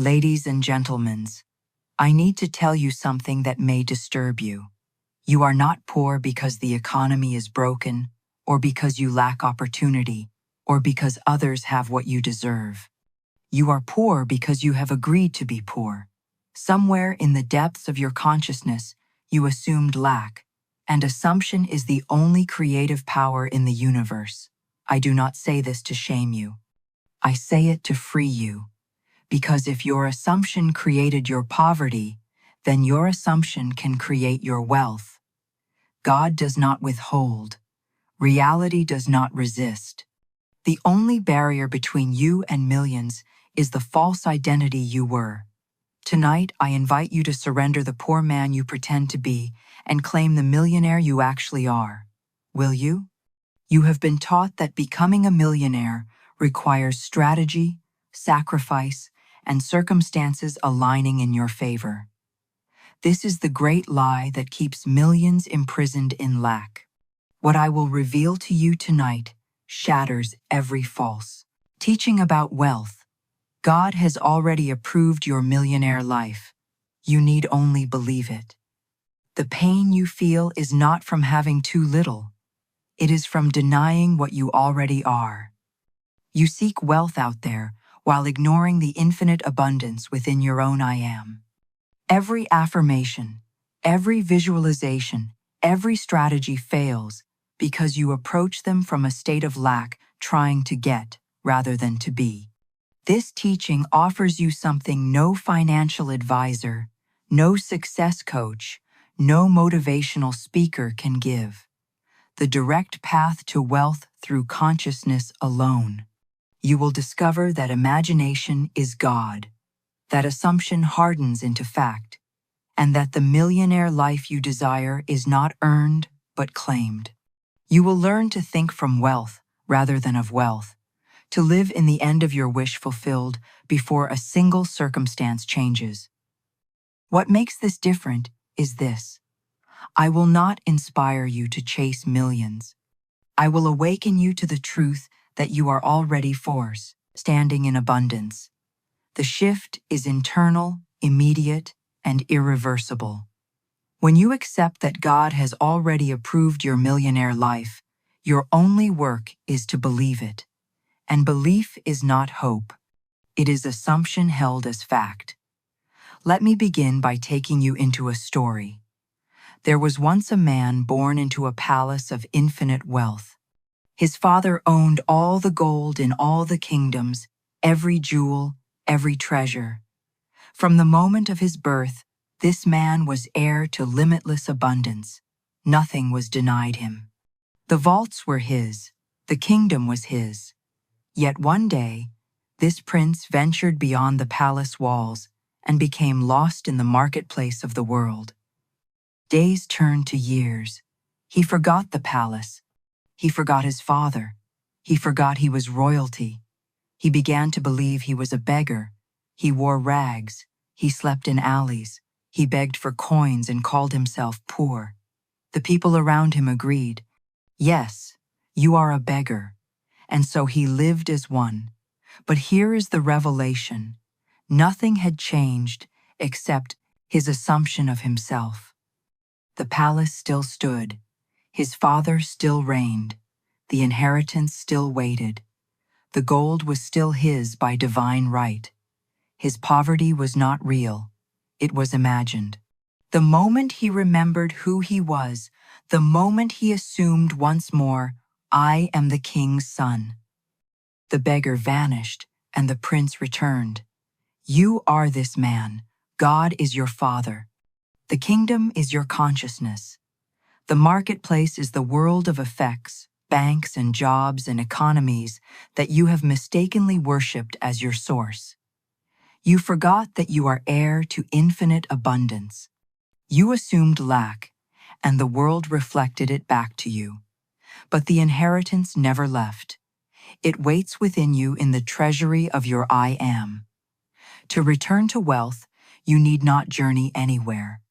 Ladies and gentlemen, I need to tell you something that may disturb you. You are not poor because the economy is broken, or because you lack opportunity, or because others have what you deserve. You are poor because you have agreed to be poor. Somewhere in the depths of your consciousness, you assumed lack, and assumption is the only creative power in the universe. I do not say this to shame you. I say it to free you. Because if your assumption created your poverty, then your assumption can create your wealth. God does not withhold. Reality does not resist. The only barrier between you and millions is the false identity you were. Tonight, I invite you to surrender the poor man you pretend to be and claim the millionaire you actually are. Will you? You have been taught that becoming a millionaire requires strategy, sacrifice, and circumstances aligning in your favor. This is the great lie that keeps millions imprisoned in lack. What I will reveal to you tonight shatters every false teaching about wealth. God has already approved your millionaire life. You need only believe it. The pain you feel is not from having too little. It is from denying what you already are. You seek wealth out there while ignoring the infinite abundance within your own I am. Every affirmation, every visualization, every strategy fails because you approach them from a state of lack, trying to get rather than to be. This teaching offers you something no financial advisor, no success coach, no motivational speaker can give: the direct path to wealth through consciousness alone. You will discover that imagination is God, that assumption hardens into fact, and that the millionaire life you desire is not earned but claimed. You will learn to think from wealth rather than of wealth, to live in the end of your wish fulfilled before a single circumstance changes. What makes this different is this: I will not inspire you to chase millions. I will awaken you to the truth that you are already force, standing in abundance. The shift is internal, immediate, and irreversible. When you accept that God has already approved your millionaire life, your only work is to believe it. And belief is not hope. It is assumption held as fact. Let me begin by taking you into a story. There was once a man born into a palace of infinite wealth. His father owned all the gold in all the kingdoms, every jewel, every treasure. From the moment of his birth, this man was heir to limitless abundance. Nothing was denied him. The vaults were his, the kingdom was his. Yet one day, this prince ventured beyond the palace walls and became lost in the marketplace of the world. Days turned to years. He forgot the palace. He forgot his father. He forgot he was royalty. He began to believe he was a beggar. He wore rags. He slept in alleys. He begged for coins and called himself poor. The people around him agreed, "Yes, you are a beggar." And so he lived as one. But here is the revelation. Nothing had changed except his assumption of himself. The palace still stood. His father still reigned. The inheritance still waited. The gold was still his by divine right. His poverty was not real. It was imagined. The moment he remembered who he was, the moment he assumed once more, "I am the king's son," the beggar vanished and the prince returned. You are this man. God is your father. The kingdom is your consciousness. The marketplace is the world of effects, banks and jobs and economies that you have mistakenly worshipped as your source. You forgot that you are heir to infinite abundance. You assumed lack, and the world reflected it back to you. But the inheritance never left. It waits within you in the treasury of your I am. To return to wealth, you need not journey anywhere.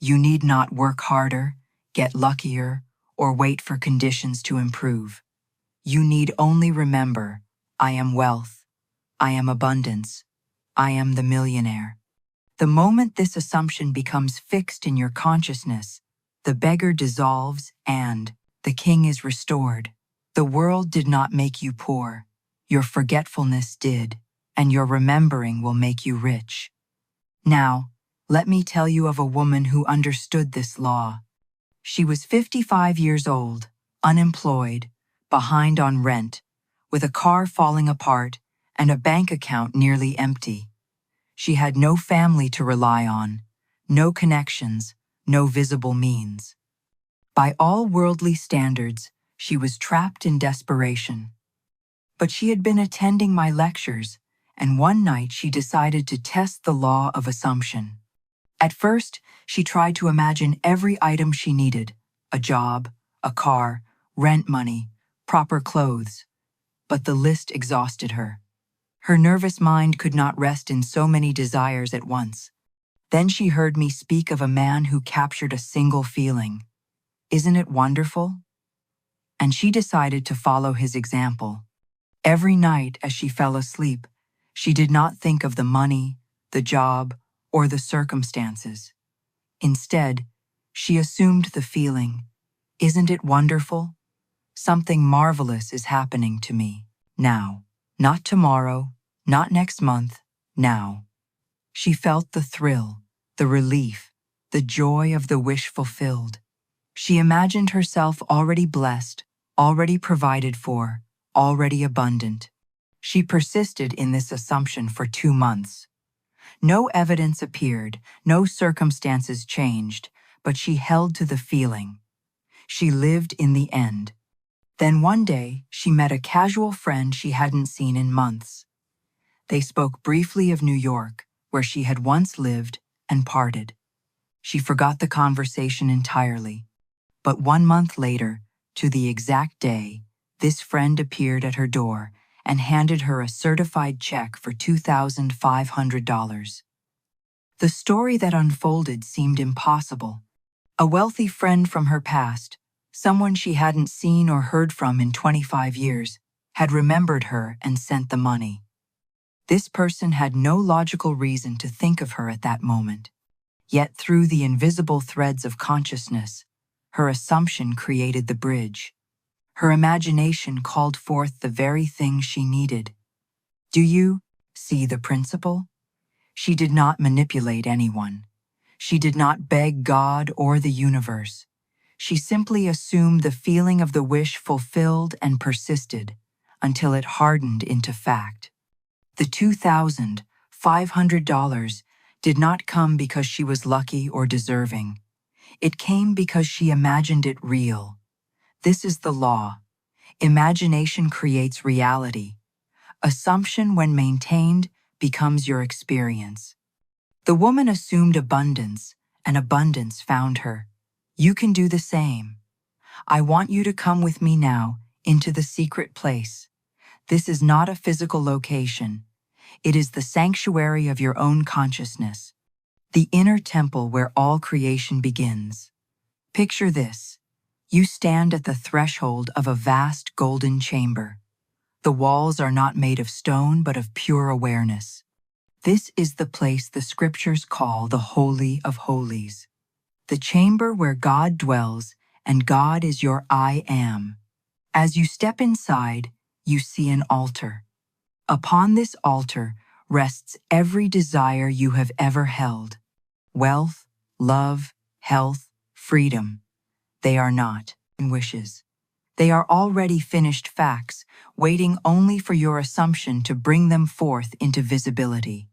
You need not work harder, get luckier, or wait for conditions to improve. You need only remember, I am wealth, I am abundance, I am the millionaire. The moment this assumption becomes fixed in your consciousness, the beggar dissolves and the king is restored. The world did not make you poor. Your forgetfulness did, and your remembering will make you rich. Now, let me tell you of a woman who understood this law. She was 55 years old, unemployed, behind on rent, with a car falling apart and a bank account nearly empty. She had no family to rely on, no connections, no visible means. By all worldly standards, she was trapped in desperation. But she had been attending my lectures, and one night she decided to test the law of assumption. At first, she tried to imagine every item she needed: a job, a car, rent money, proper clothes. But the list exhausted her. Her nervous mind could not rest in so many desires at once. Then she heard me speak of a man who captured a single feeling. Isn't it wonderful? And she decided to follow his example. Every night as she fell asleep, she did not think of the money, the job, or the circumstances. Instead, she assumed the feeling. Isn't it wonderful? Something marvelous is happening to me now. Not tomorrow, not next month, now. She felt the thrill, the relief, the joy of the wish fulfilled. She imagined herself already blessed, already provided for, already abundant. She persisted in this assumption for 2 months. No evidence appeared, no circumstances changed, but she held to the feeling. She lived in the end. Then one day, she met a casual friend she hadn't seen in months. They spoke briefly of New York, where she had once lived, and parted. She forgot the conversation entirely. But 1 month later, to the exact day, this friend appeared at her door and handed her a certified check for $2,500. The story that unfolded seemed impossible. A wealthy friend from her past, someone she hadn't seen or heard from in 25 years, had remembered her and sent the money. This person had no logical reason to think of her at that moment. Yet through the invisible threads of consciousness, her assumption created the bridge. Her imagination called forth the very thing she needed. Do you see the principle? She did not manipulate anyone. She did not beg God or the universe. She simply assumed the feeling of the wish fulfilled and persisted until it hardened into fact. The $2,500 did not come because she was lucky or deserving. It came because she imagined it real. This is the law. Imagination creates reality. Assumption, when maintained, becomes your experience. The woman assumed abundance, and abundance found her. You can do the same. I want you to come with me now into the secret place. This is not a physical location. It is the sanctuary of your own consciousness, the inner temple where all creation begins. Picture this. You stand at the threshold of a vast golden chamber. The walls are not made of stone but of pure awareness. This is the place the scriptures call the Holy of Holies, the chamber where God dwells, and God is your I am. As you step inside, you see an altar. Upon this altar rests every desire you have ever held: wealth, love, health, freedom. They are not wishes. They are already finished facts, waiting only for your assumption to bring them forth into visibility.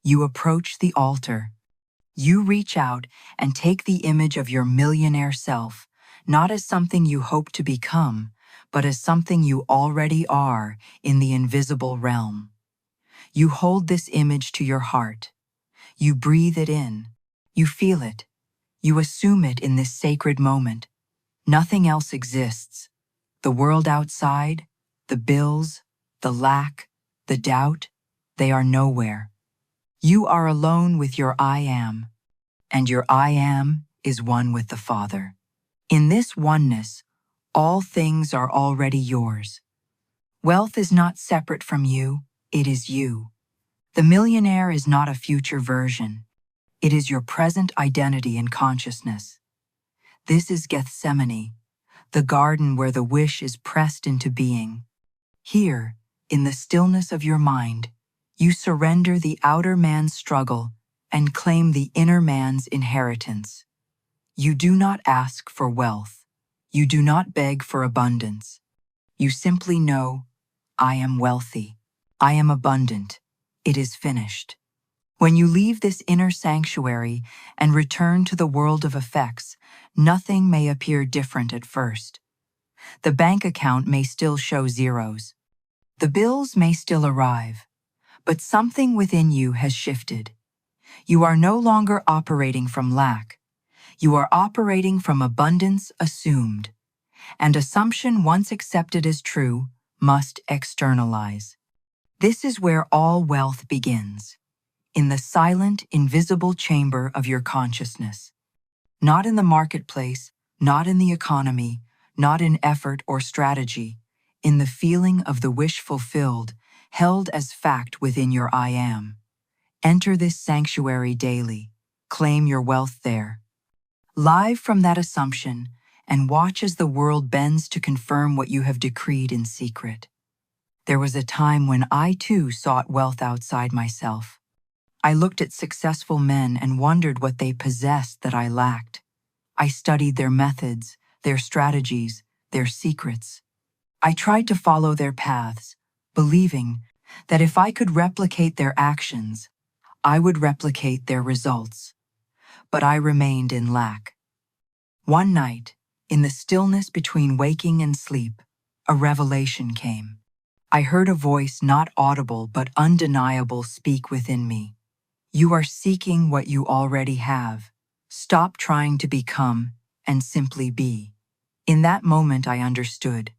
You approach the altar. You reach out and take the image of your millionaire self, not as something you hope to become, but as something you already are in the invisible realm. You hold this image to your heart. You breathe it in. You feel it. You assume it in this sacred moment. Nothing else exists. The world outside, the bills, the lack, the doubt, they are nowhere. You are alone with your I am, and your I am is one with the Father. In this oneness, all things are already yours. Wealth is not separate from you, it is you. The millionaire is not a future version. It is your present identity and consciousness. This is Gethsemane, the garden where the wish is pressed into being. Here, in the stillness of your mind, you surrender the outer man's struggle and claim the inner man's inheritance. You do not ask for wealth. You do not beg for abundance. You simply know, I am wealthy. I am abundant. It is finished. When you leave this inner sanctuary and return to the world of effects, nothing may appear different at first. The bank account may still show zeros. The bills may still arrive, but something within you has shifted. You are no longer operating from lack. You are operating from abundance assumed, and assumption once accepted as true must externalize. This is where all wealth begins, in the silent, invisible chamber of your consciousness. Not in the marketplace, not in the economy, not in effort or strategy, in the feeling of the wish fulfilled, held as fact within your I am. Enter this sanctuary daily. Claim your wealth there. Live from that assumption, and watch as the world bends to confirm what you have decreed in secret. There was a time when I too sought wealth outside myself. I looked at successful men and wondered what they possessed that I lacked. I studied their methods, their strategies, their secrets. I tried to follow their paths, believing that if I could replicate their actions, I would replicate their results. But I remained in lack. One night, in the stillness between waking and sleep, a revelation came. I heard a voice not audible but undeniable speak within me. You are seeking what you already have. Stop trying to become and simply be. In that moment I understood.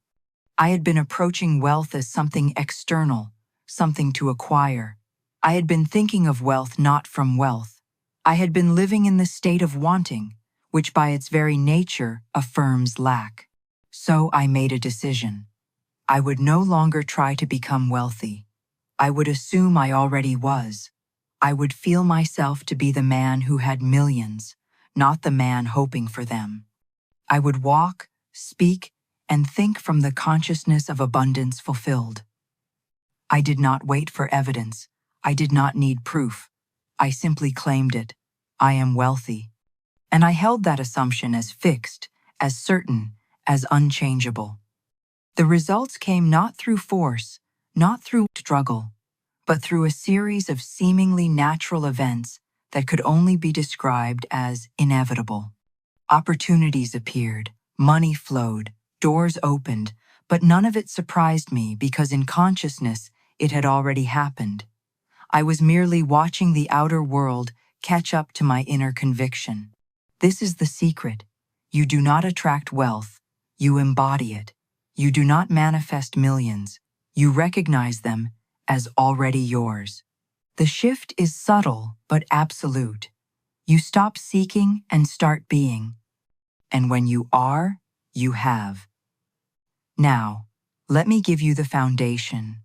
I had been approaching wealth as something external, something to acquire. I had been thinking of wealth not from wealth. I had been living in the state of wanting, which by its very nature affirms lack. So I made a decision. I would no longer try to become wealthy. I would assume I already was. I would feel myself to be the man who had millions, not the man hoping for them. I would walk, speak, and think from the consciousness of abundance fulfilled. I did not wait for evidence. I did not need proof. I simply claimed it. I am wealthy. And I held that assumption as fixed, as certain, as unchangeable. The results came not through force, not through struggle, but through a series of seemingly natural events that could only be described as inevitable. Opportunities appeared, money flowed, doors opened, but none of it surprised me because in consciousness it had already happened. I was merely watching the outer world catch up to my inner conviction. This is the secret. You do not attract wealth, you embody it. You do not manifest millions, you recognize them as already yours. The shift is subtle but absolute. You stop seeking and start being. And when you are, you have. Now, let me give you the foundation.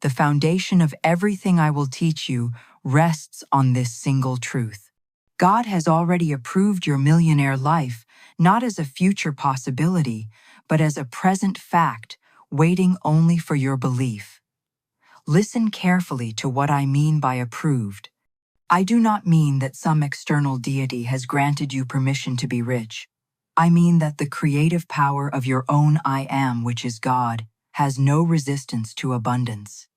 The foundation of everything I will teach you rests on this single truth. God has already approved your millionaire life, not as a future possibility, but as a present fact, waiting only for your belief. Listen carefully to what I mean by approved. I do not mean that some external deity has granted you permission to be rich. I mean that the creative power of your own I am, which is God, has no resistance to abundance.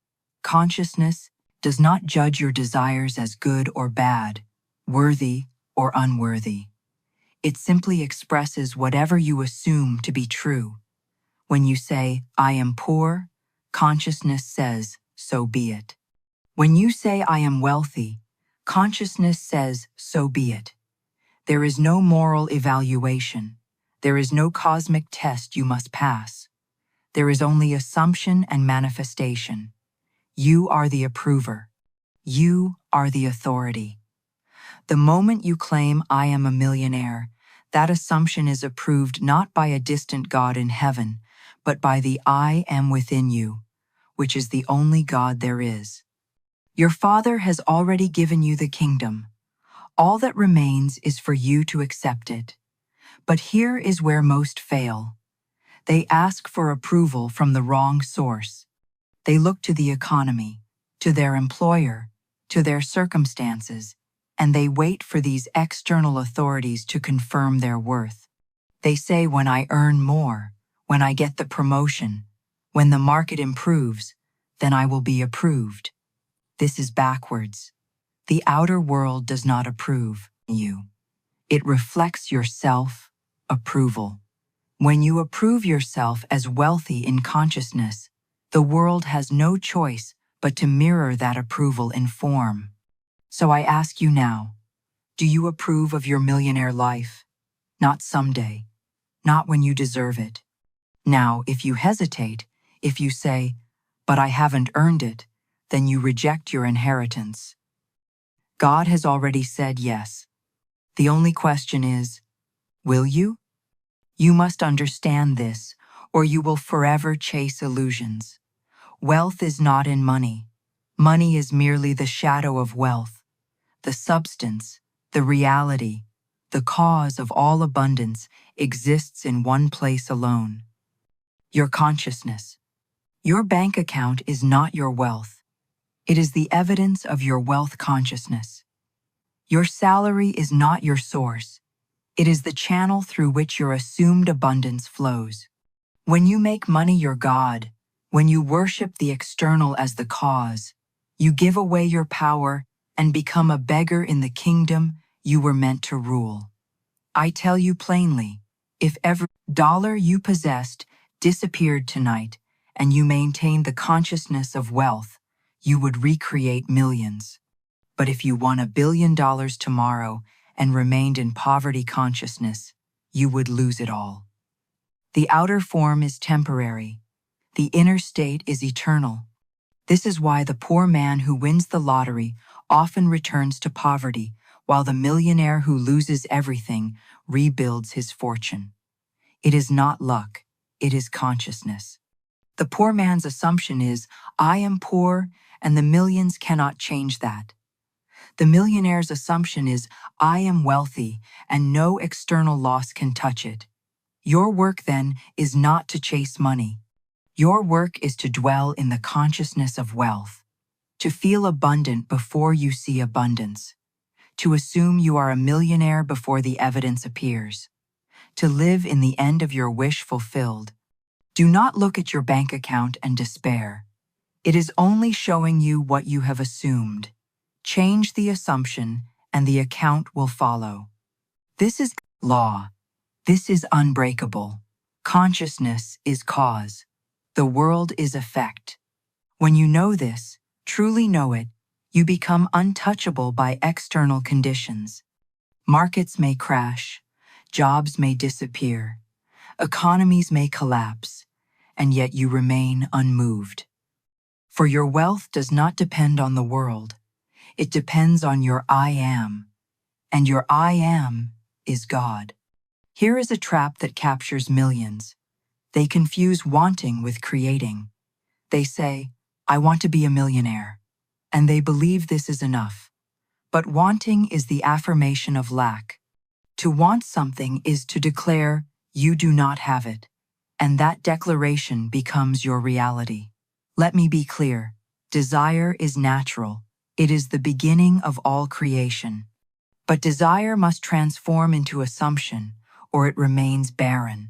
Consciousness does not judge your desires as good or bad, worthy or unworthy. It simply expresses whatever you assume to be true. When you say, I am poor, consciousness says, so be it. When you say, I am wealthy, consciousness says, so be it. There is no moral evaluation. There is no cosmic test you must pass. There is only assumption and manifestation. You are the approver. You are the authority. The moment you claim, I am a millionaire, that assumption is approved not by a distant God in heaven, but by the I am within you, which is the only God there is. Your Father has already given you the kingdom. All that remains is for you to accept it. But here is where most fail. They ask for approval from the wrong source. They look to the economy, to their employer, to their circumstances, and they wait for these external authorities to confirm their worth. They say, when I earn more, when I get the promotion, when the market improves, then I will be approved. This is backwards. The outer world does not approve you. It reflects your self-approval. When you approve yourself as wealthy in consciousness, the world has no choice but to mirror that approval in form. So I ask you now, do you approve of your millionaire life? Not someday, not when you deserve it. Now, if you hesitate, if you say, but I haven't earned it, then you reject your inheritance. God has already said yes. The only question is, will you? You must understand this, or you will forever chase illusions. Wealth is not in money. Money is merely the shadow of wealth. The substance, the reality, the cause of all abundance exists in one place alone. Your consciousness. Your bank account is not your wealth. It is the evidence of your wealth consciousness. Your salary is not your source. It is the channel through which your assumed abundance flows. When you make money your God, when you worship the external as the cause, you give away your power and become a beggar in the kingdom you were meant to rule. I tell you plainly, if every dollar you possessed disappeared tonight and you maintained the consciousness of wealth, you would recreate millions. But if you won $1 billion tomorrow and remained in poverty consciousness, you would lose it all. The outer form is temporary. The inner state is eternal. This is why the poor man who wins the lottery often returns to poverty, while the millionaire who loses everything rebuilds his fortune. It is not luck, it is consciousness. The poor man's assumption is, I am poor and the millions cannot change that. The millionaire's assumption is, I am wealthy and no external loss can touch it. Your work, then, is not to chase money. Your work is to dwell in the consciousness of wealth, to feel abundant before you see abundance, to assume you are a millionaire before the evidence appears, to live in the end of your wish fulfilled. Do not look at your bank account and despair. It is only showing you what you have assumed. Change the assumption, and the account will follow. This is law. This is unbreakable. Consciousness is cause. The world is effect. When you know this, truly know it, you become untouchable by external conditions. Markets may crash, jobs may disappear, economies may collapse, and yet you remain unmoved. For your wealth does not depend on the world. It depends on your I am, and your I am is God. Here is a trap that captures millions. They confuse wanting with creating. They say, I want to be a millionaire, and they believe this is enough. But wanting is the affirmation of lack. To want something is to declare you do not have it, and that declaration becomes your reality. Let me be clear. Desire is natural. It is the beginning of all creation. But desire must transform into assumption, or it remains barren.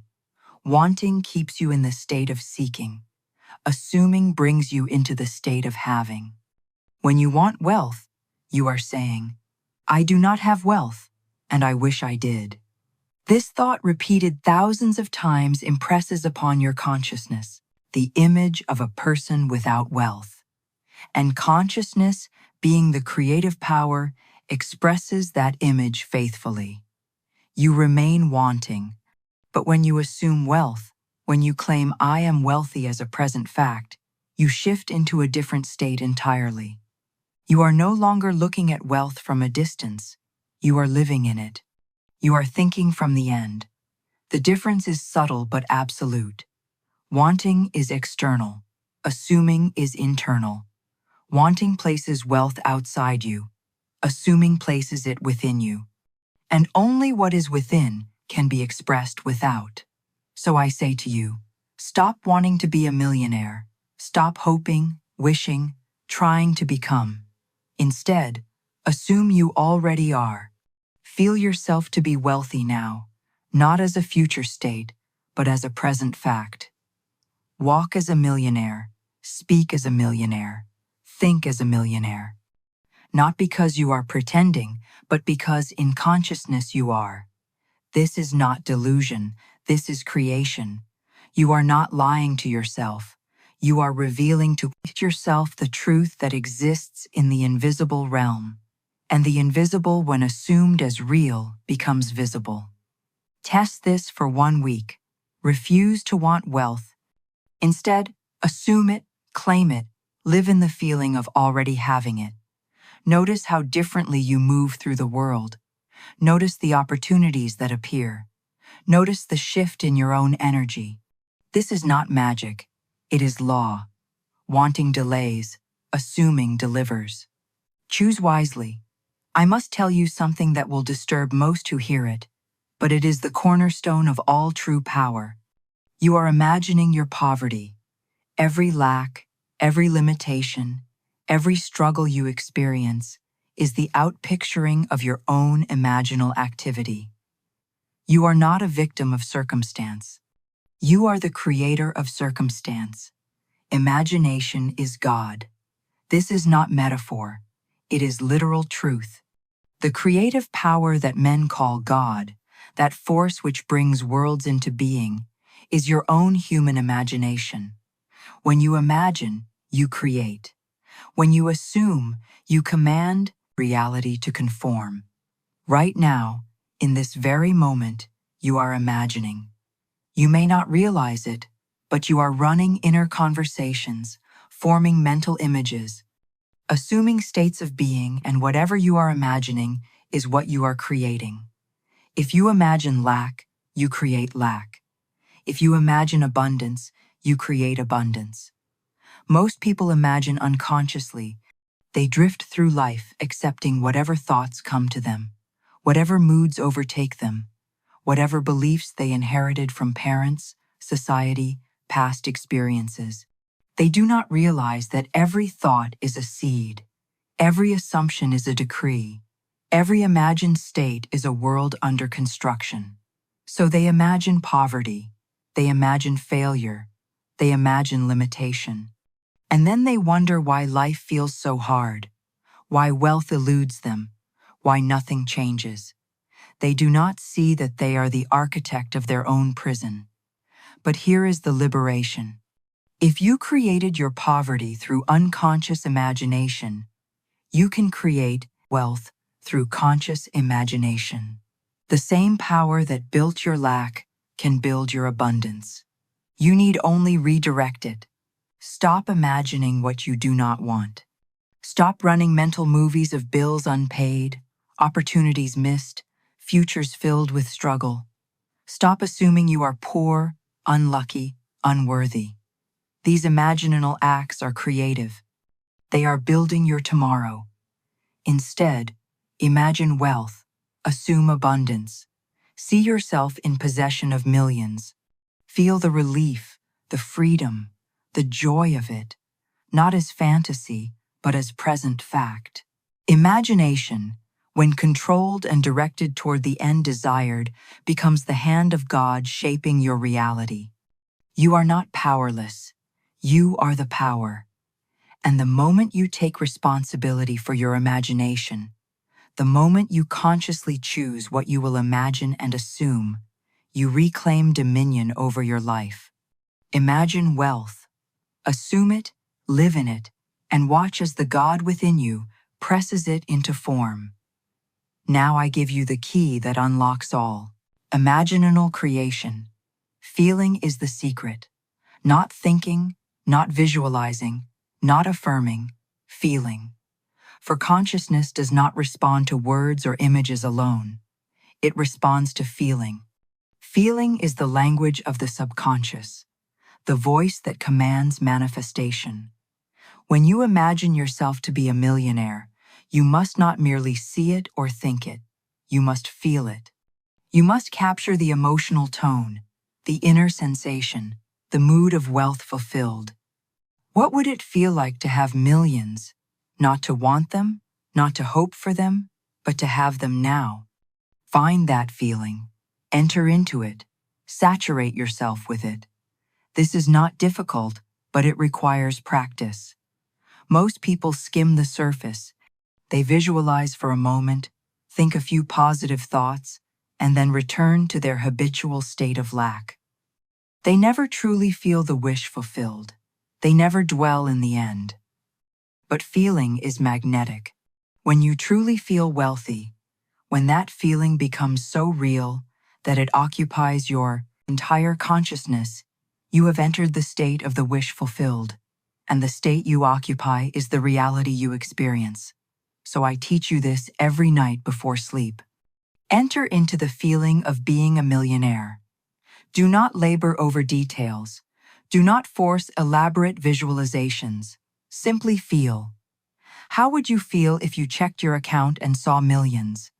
Wanting keeps you in the state of seeking. Assuming brings you into the state of having. When you want wealth, you are saying, I do not have wealth, and I wish I did. This thought repeated thousands of times impresses upon your consciousness the image of a person without wealth. And consciousness, being the creative power, expresses that image faithfully. You remain wanting, but when you assume wealth, when you claim I am wealthy as a present fact, you shift into a different state entirely. You are no longer looking at wealth from a distance. You are living in it. You are thinking from the end. The difference is subtle but absolute. Wanting is external. Assuming is internal. Wanting places wealth outside you, assuming places it within you. And only what is within can be expressed without. So I say to you, stop wanting to be a millionaire. Stop hoping, wishing, trying to become. Instead, assume you already are. Feel yourself to be wealthy now, not as a future state, but as a present fact. Walk as a millionaire, speak as a millionaire, think as a millionaire. Not because you are pretending, but because in consciousness you are. This is not delusion, this is creation. You are not lying to yourself. You are revealing to yourself the truth that exists in the invisible realm. And the invisible, when assumed as real, becomes visible. Test this for 1 week. Refuse to want wealth. Instead, assume it, claim it, live in the feeling of already having it. Notice how differently you move through the world. Notice the opportunities that appear. Notice the shift in your own energy. This is not magic. It is law. Wanting delays, assuming delivers. Choose wisely. I must tell you something that will disturb most who hear it, but it is the cornerstone of all true power. You are imagining your poverty. Every lack, every limitation, every struggle you experience is the outpicturing of your own imaginal activity. You are not a victim of circumstance. You are the creator of circumstance. Imagination is God. This is not metaphor. It is literal truth. The creative power that men call God, that force which brings worlds into being, is your own human imagination. When you imagine, you create. When you assume, you command reality to conform. Right now, in this very moment, you are imagining. You may not realize it, but you are running inner conversations, forming mental images, assuming states of being, and whatever you are imagining is what you are creating. If you imagine lack, you create lack. If you imagine abundance, you create abundance. Most people imagine unconsciously. They drift through life accepting whatever thoughts come to them, whatever moods overtake them, whatever beliefs they inherited from parents, society, past experiences. They do not realize that every thought is a seed, every assumption is a decree, every imagined state is a world under construction. So they imagine poverty, they imagine failure, they imagine limitation. And then they wonder why life feels so hard, why wealth eludes them, why nothing changes. They do not see that they are the architect of their own prison. But here is the liberation. If you created your poverty through unconscious imagination, you can create wealth through conscious imagination. The same power that built your lack can build your abundance. You need only redirect it. Stop imagining what you do not want. Stop running mental movies of bills unpaid, opportunities missed, futures filled with struggle. Stop assuming you are poor, unlucky, unworthy. These imaginal acts are creative. They are building your tomorrow. Instead, imagine wealth, assume abundance. See yourself in possession of millions. Feel the relief, the freedom, the joy of it, not as fantasy, but as present fact. Imagination, when controlled and directed toward the end desired, becomes the hand of God shaping your reality. You are not powerless. You are the power. And the moment you take responsibility for your imagination, the moment you consciously choose what you will imagine and assume, you reclaim dominion over your life. Imagine wealth. Assume it, live in it, and watch as the God within you presses it into form. Now I give you the key that unlocks all. Imaginal creation. Feeling is the secret. Not thinking, not visualizing, not affirming, feeling. For consciousness does not respond to words or images alone. It responds to feeling. Feeling is the language of the subconscious, the voice that commands manifestation. When you imagine yourself to be a millionaire, you must not merely see it or think it. You must feel it. You must capture the emotional tone, the inner sensation, the mood of wealth fulfilled. What would it feel like to have millions? Not to want them, not to hope for them, but to have them now. Find that feeling. Enter into it. Saturate yourself with it. This is not difficult, but it requires practice. Most people skim the surface. They visualize for a moment, think a few positive thoughts, and then return to their habitual state of lack. They never truly feel the wish fulfilled. They never dwell in the end. But feeling is magnetic. When you truly feel wealthy, when that feeling becomes so real that it occupies your entire consciousness, you have entered the state of the wish fulfilled, and the state you occupy is the reality you experience. So I teach you this every night before sleep. Enter into the feeling of being a millionaire. Do not labor over details. Do not force elaborate visualizations. Simply feel. How would you feel if you checked your account and saw millions?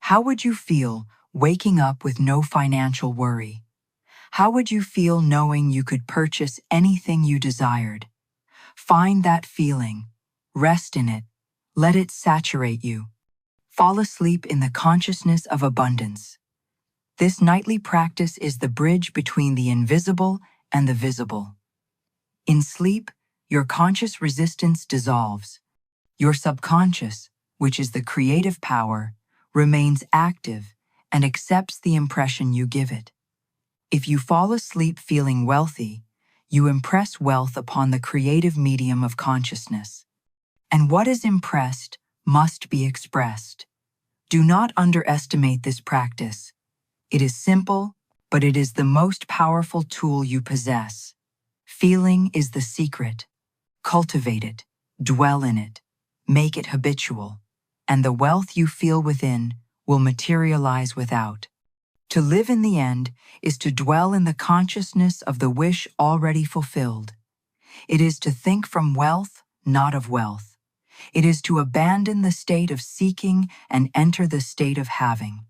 How would you feel waking up with no financial worry? How would you feel knowing you could purchase anything you desired? Find that feeling. Rest in it. Let it saturate you. Fall asleep in the consciousness of abundance. This nightly practice is the bridge between the invisible and the visible. In sleep, your conscious resistance dissolves. Your subconscious, which is the creative power, remains active and accepts the impression you give it. If you fall asleep feeling wealthy, you impress wealth upon the creative medium of consciousness. And what is impressed must be expressed. Do not underestimate this practice. It is simple, but it is the most powerful tool you possess. Feeling is the secret. Cultivate it, dwell in it, make it habitual, and the wealth you feel within will materialize without. To live in the end is to dwell in the consciousness of the wish already fulfilled. It is to think from wealth, not of wealth. It is to abandon the state of seeking and enter the state of having.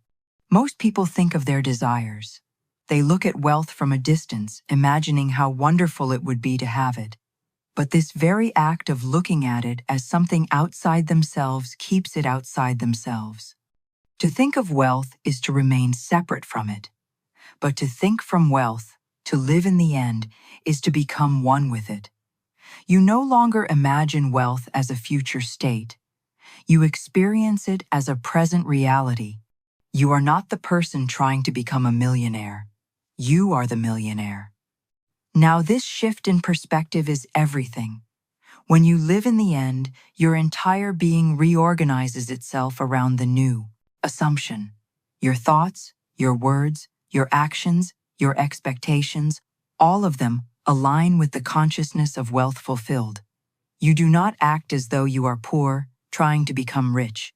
Most people think of their desires. They look at wealth from a distance, imagining how wonderful it would be to have it. But this very act of looking at it as something outside themselves keeps it outside themselves. To think of wealth is to remain separate from it. But to think from wealth, to live in the end, is to become one with it. You no longer imagine wealth as a future state. You experience it as a present reality. You are not the person trying to become a millionaire. You are the millionaire. Now, this shift in perspective is everything. When you live in the end, your entire being reorganizes itself around the new assumption. Your thoughts, your words, your actions, your expectations, all of them align with the consciousness of wealth fulfilled. You do not act as though you are poor, trying to become rich.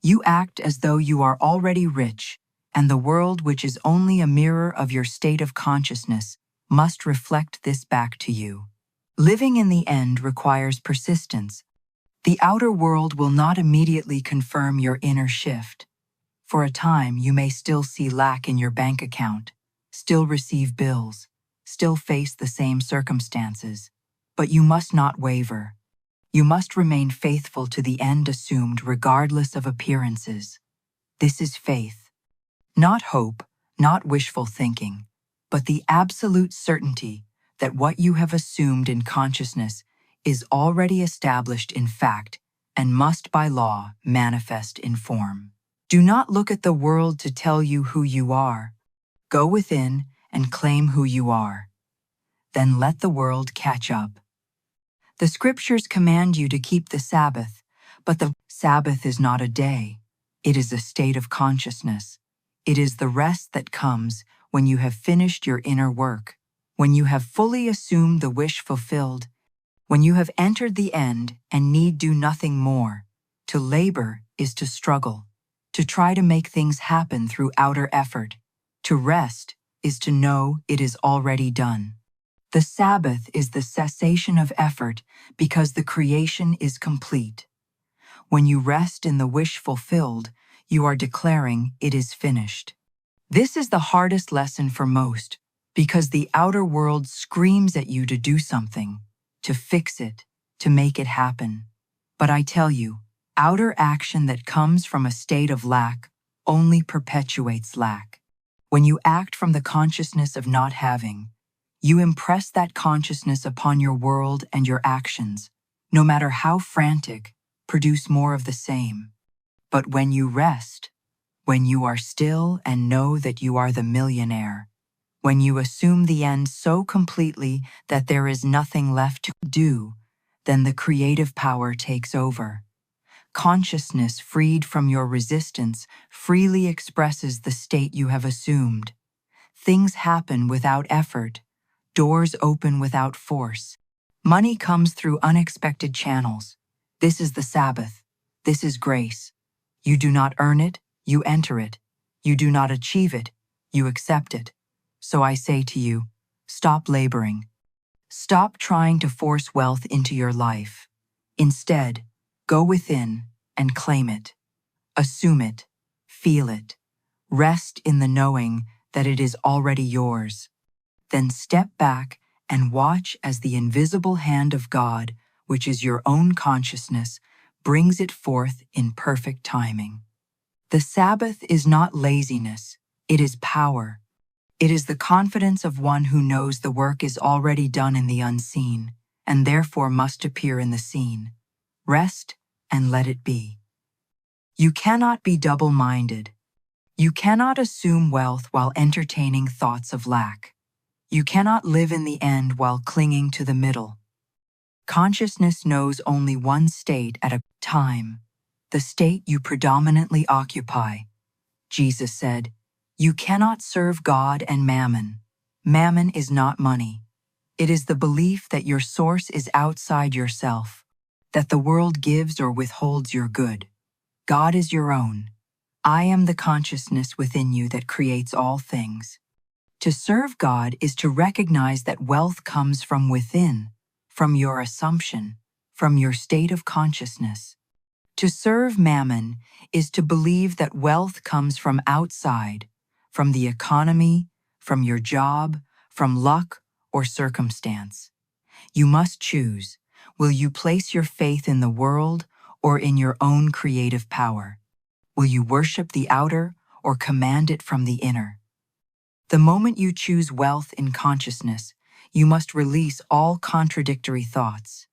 You act as though you are already rich, and the world, which is only a mirror of your state of consciousness, must reflect this back to you. Living in the end requires persistence. The outer world will not immediately confirm your inner shift. For a time, you may still see lack in your bank account, still receive bills, still face the same circumstances, but you must not waver. You must remain faithful to the end assumed regardless of appearances. This is faith. Not hope, not wishful thinking, but the absolute certainty that what you have assumed in consciousness is already established in fact and must by law manifest in form. Do not look at the world to tell you who you are. Go within and claim who you are. Then let the world catch up. The scriptures command you to keep the Sabbath, but the Sabbath is not a day. It is a state of consciousness. It is the rest that comes when you have finished your inner work, when you have fully assumed the wish fulfilled, when you have entered the end and need do nothing more. To labor is to struggle, to try to make things happen through outer effort. To rest is to know it is already done. The Sabbath is the cessation of effort because the creation is complete. When you rest in the wish fulfilled, you are declaring it is finished. This is the hardest lesson for most because the outer world screams at you to do something, to fix it, to make it happen. But I tell you, outer action that comes from a state of lack only perpetuates lack. When you act from the consciousness of not having, you impress that consciousness upon your world, and your actions, no matter how frantic, produce more of the same. But when you rest, when you are still and know that you are the millionaire, when you assume the end so completely that there is nothing left to do, then the creative power takes over. Consciousness freed from your resistance freely expresses the state you have assumed. Things happen without effort. Doors open without force. Money comes through unexpected channels. This is the Sabbath. This is grace. You do not earn it, you enter it. You do not achieve it, you accept it. So I say to you, stop laboring. Stop trying to force wealth into your life. Instead, go within and claim it. Assume it. Feel it. Rest in the knowing that it is already yours. Then step back and watch as the invisible hand of God, which is your own consciousness, brings it forth in perfect timing. The Sabbath is not laziness, it is power. It is the confidence of one who knows the work is already done in the unseen, and therefore must appear in the seen. Rest and let it be. You cannot be double-minded. You cannot assume wealth while entertaining thoughts of lack. You cannot live in the end while clinging to the middle. Consciousness knows only one state at a time, the state you predominantly occupy. Jesus said, "You cannot serve God and mammon. Mammon is not money. It is the belief that your source is outside yourself, that the world gives or withholds your good. God is your own. I am the consciousness within you that creates all things." To serve God is to recognize that wealth comes from within, from your assumption, from your state of consciousness. To serve mammon is to believe that wealth comes from outside, from the economy, from your job, from luck or circumstance. You must choose. Will you place your faith in the world or in your own creative power? Will you worship the outer or command it from the inner? The moment you choose wealth in consciousness, you must release all contradictory thoughts.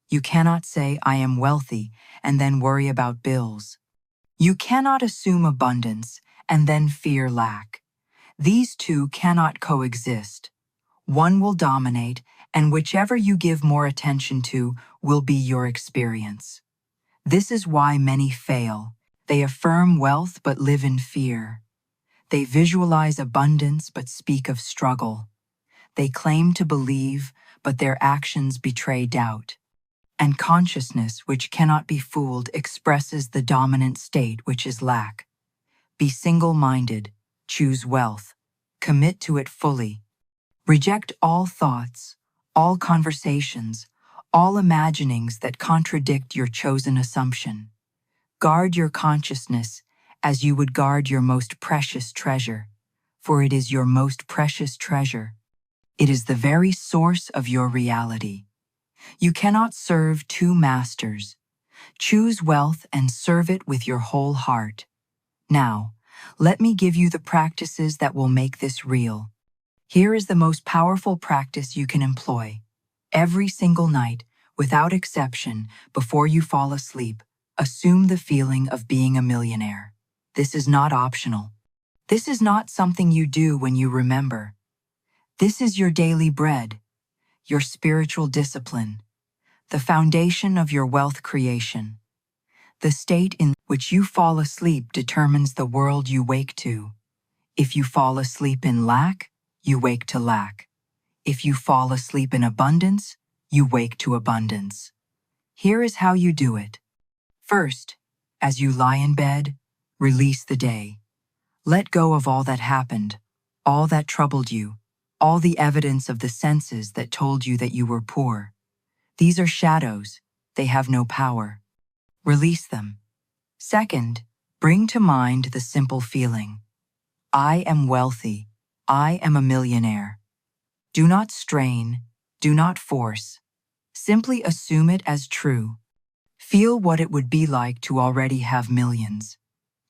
You cannot say, "I am wealthy," and then worry about bills. You cannot assume abundance and then fear lack. These two cannot coexist. One will dominate, and whichever you give more attention to will be your experience. This is why many fail. They affirm wealth but live in fear. They visualize abundance but speak of struggle. They claim to believe, but their actions betray doubt. And consciousness, which cannot be fooled, expresses the dominant state, which is lack. Be single-minded, choose wealth, commit to it fully. Reject all thoughts, all conversations, all imaginings that contradict your chosen assumption. Guard your consciousness as you would guard your most precious treasure, for it is your most precious treasure. It is the very source of your reality. You cannot serve two masters. Choose wealth and serve it with your whole heart. Now, let me give you the practices that will make this real. Here is the most powerful practice you can employ. Every single night, without exception, before you fall asleep, assume the feeling of being a millionaire. This is not optional. This is not something you do when you remember. This is your daily bread, your spiritual discipline, the foundation of your wealth creation. The state in which you fall asleep determines the world you wake to. If you fall asleep in lack, you wake to lack. If you fall asleep in abundance, you wake to abundance. Here is how you do it. First, as you lie in bed, release the day. Let go of all that happened, all that troubled you, all the evidence of the senses that told you that you were poor. These are shadows. They have no power. Release them. Second, bring to mind the simple feeling. I am wealthy. I am a millionaire. Do not strain. Do not force. Simply assume it as true. Feel what it would be like to already have millions.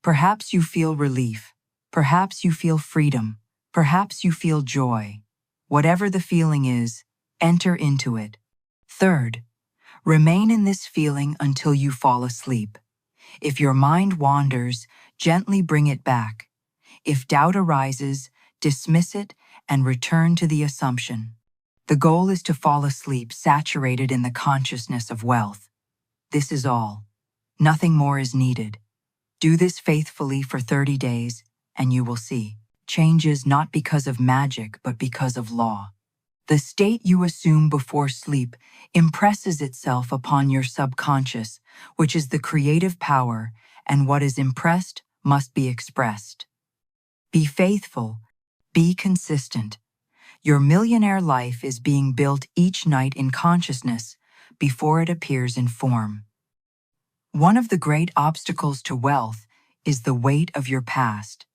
Perhaps you feel relief. Perhaps you feel freedom. Perhaps you feel joy. Whatever the feeling is, enter into it. Third, remain in this feeling until you fall asleep. If your mind wanders, gently bring it back. If doubt arises, dismiss it and return to the assumption. The goal is to fall asleep saturated in the consciousness of wealth. This is all. Nothing more is needed. Do this faithfully for 30 days, and you will see changes not because of magic, but because of law. The state you assume before sleep impresses itself upon your subconscious, which is the creative power, and what is impressed must be expressed. Be faithful. Be consistent. Your millionaire life is being built each night in consciousness before it appears in form. One of the great obstacles to wealth is the weight of your past.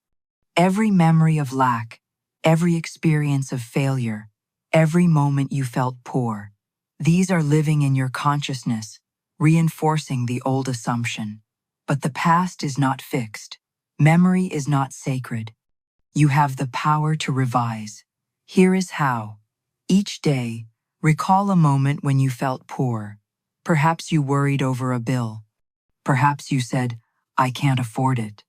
Every memory of lack, every experience of failure, every moment you felt poor, these are living in your consciousness, reinforcing the old assumption. But the past is not fixed. Memory is not sacred. You have the power to revise. Here is how. Each day, recall a moment when you felt poor. Perhaps you worried over a bill. Perhaps you said, I can't afford it.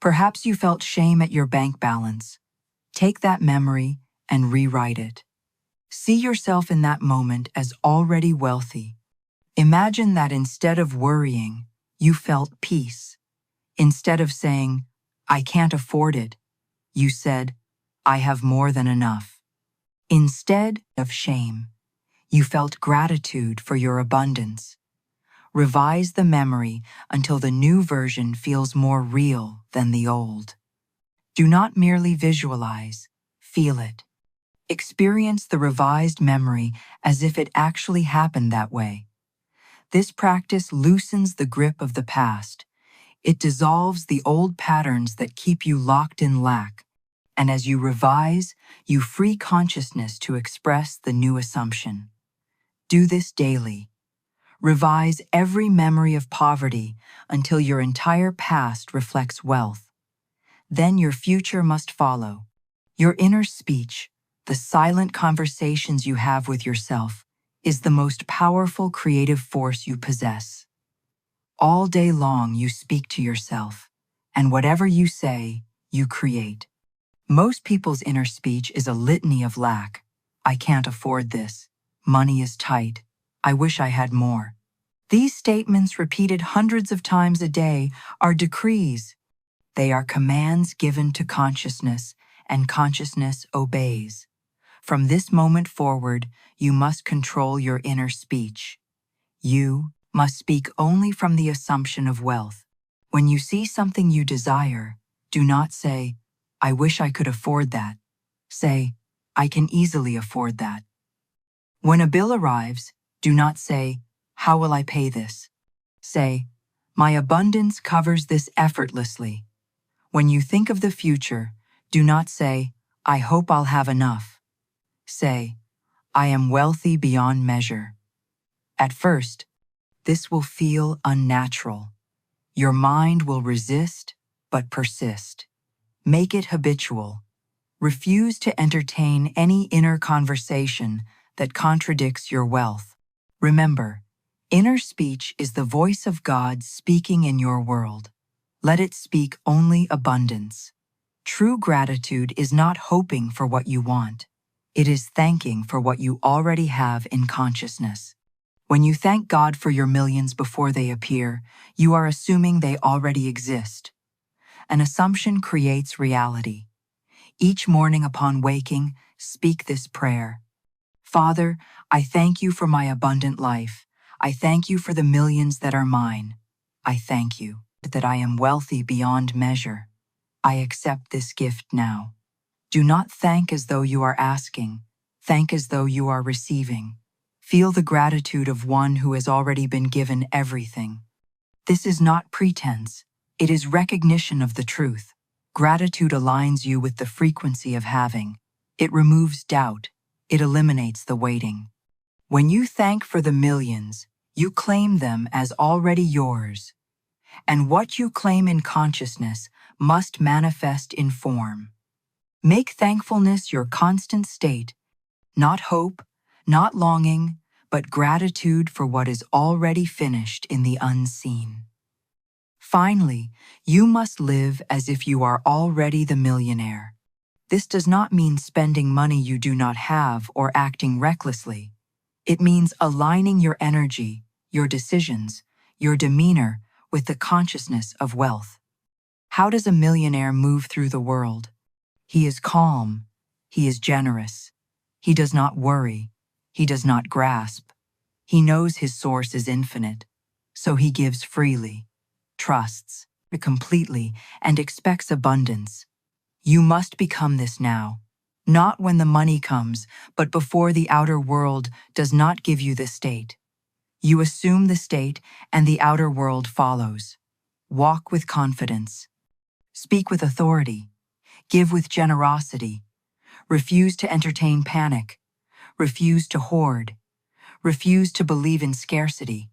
Perhaps you felt shame at your bank balance. Take that memory and rewrite it. See yourself in that moment as already wealthy. Imagine that instead of worrying, you felt peace. Instead of saying, I can't afford it, you said, I have more than enough. Instead of shame, you felt gratitude for your abundance. Revise the memory until the new version feels more real than the old. Do not merely visualize, feel it. Experience the revised memory as if it actually happened that way. This practice loosens the grip of the past. It dissolves the old patterns that keep you locked in lack. And as you revise, you free consciousness to express the new assumption. Do this daily. Revise every memory of poverty until your entire past reflects wealth. Then your future must follow. Your inner speech, the silent conversations you have with yourself, is the most powerful creative force you possess. All day long you speak to yourself, and whatever you say, you create. Most people's inner speech is a litany of lack. I can't afford this. Money is tight. I wish I had more. These statements, repeated hundreds of times a day, are decrees. They are commands given to consciousness, and consciousness obeys. From this moment forward, you must control your inner speech. You must speak only from the assumption of wealth. When you see something you desire, do not say, I wish I could afford that. Say, I can easily afford that. When a bill arrives, do not say, how will I pay this? Say, my abundance covers this effortlessly. When you think of the future, do not say, I hope I'll have enough. Say, I am wealthy beyond measure. At first, this will feel unnatural. Your mind will resist, but persist. Make it habitual. Refuse to entertain any inner conversation that contradicts your wealth. Remember, inner speech is the voice of God speaking in your world. Let it speak only abundance. True gratitude is not hoping for what you want. It is thanking for what you already have in consciousness. When you thank God for your millions before they appear, you are assuming they already exist. An assumption creates reality. Each morning upon waking, speak this prayer. Father, I thank you for my abundant life. I thank you for the millions that are mine. I thank you that I am wealthy beyond measure. I accept this gift now. Do not thank as though you are asking. Thank as though you are receiving. Feel the gratitude of one who has already been given everything. This is not pretense. It is recognition of the truth. Gratitude aligns you with the frequency of having. It removes doubt. It eliminates the waiting. When you thank for the millions, you claim them as already yours. And what you claim in consciousness must manifest in form. Make thankfulness your constant state, not hope, not longing, but gratitude for what is already finished in the unseen. Finally, you must live as if you are already the millionaire. This does not mean spending money you do not have or acting recklessly. It means aligning your energy, your decisions, your demeanor with the consciousness of wealth. How does a millionaire move through the world? He is calm. He is generous. He does not worry. He does not grasp. He knows his source is infinite, so he gives freely, trusts completely, and expects abundance. You must become this now, not when the money comes, but before the outer world does not give you the state. You assume the state, and the outer world follows. Walk with confidence. Speak with authority. Give with generosity. Refuse to entertain panic. Refuse to hoard. Refuse to believe in scarcity.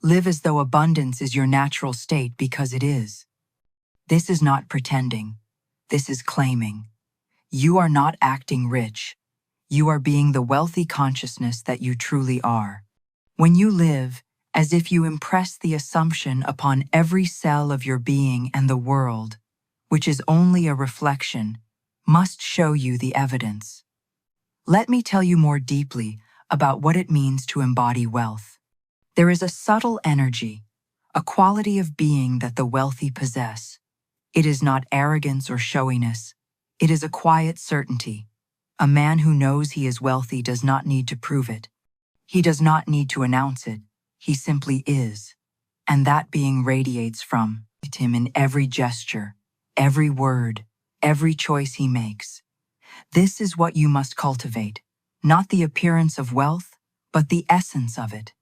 Live as though abundance is your natural state because it is. This is not pretending. This is claiming. You are not acting rich. You are being the wealthy consciousness that you truly are. When you live as if you impress the assumption upon every cell of your being and the world, which is only a reflection, must show you the evidence. Let me tell you more deeply about what it means to embody wealth. There is a subtle energy, a quality of being that the wealthy possess. It is not arrogance or showiness. It is a quiet certainty. A man who knows he is wealthy does not need to prove it. He does not need to announce it. He simply is. And that being radiates from him in every gesture, every word, every choice he makes. This is what you must cultivate, not the appearance of wealth, but the essence of it.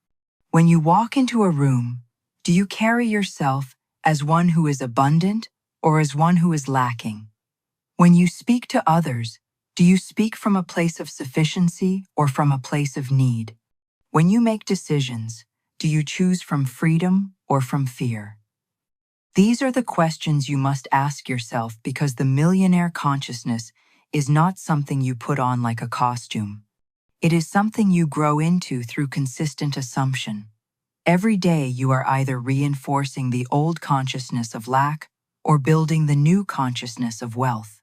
When you walk into a room, do you carry yourself as one who is abundant or as one who is lacking? When you speak to others, do you speak from a place of sufficiency or from a place of need? When you make decisions, do you choose from freedom or from fear? These are the questions you must ask yourself because the millionaire consciousness is not something you put on like a costume. It is something you grow into through consistent assumption. Every day you are either reinforcing the old consciousness of lack or building the new consciousness of wealth.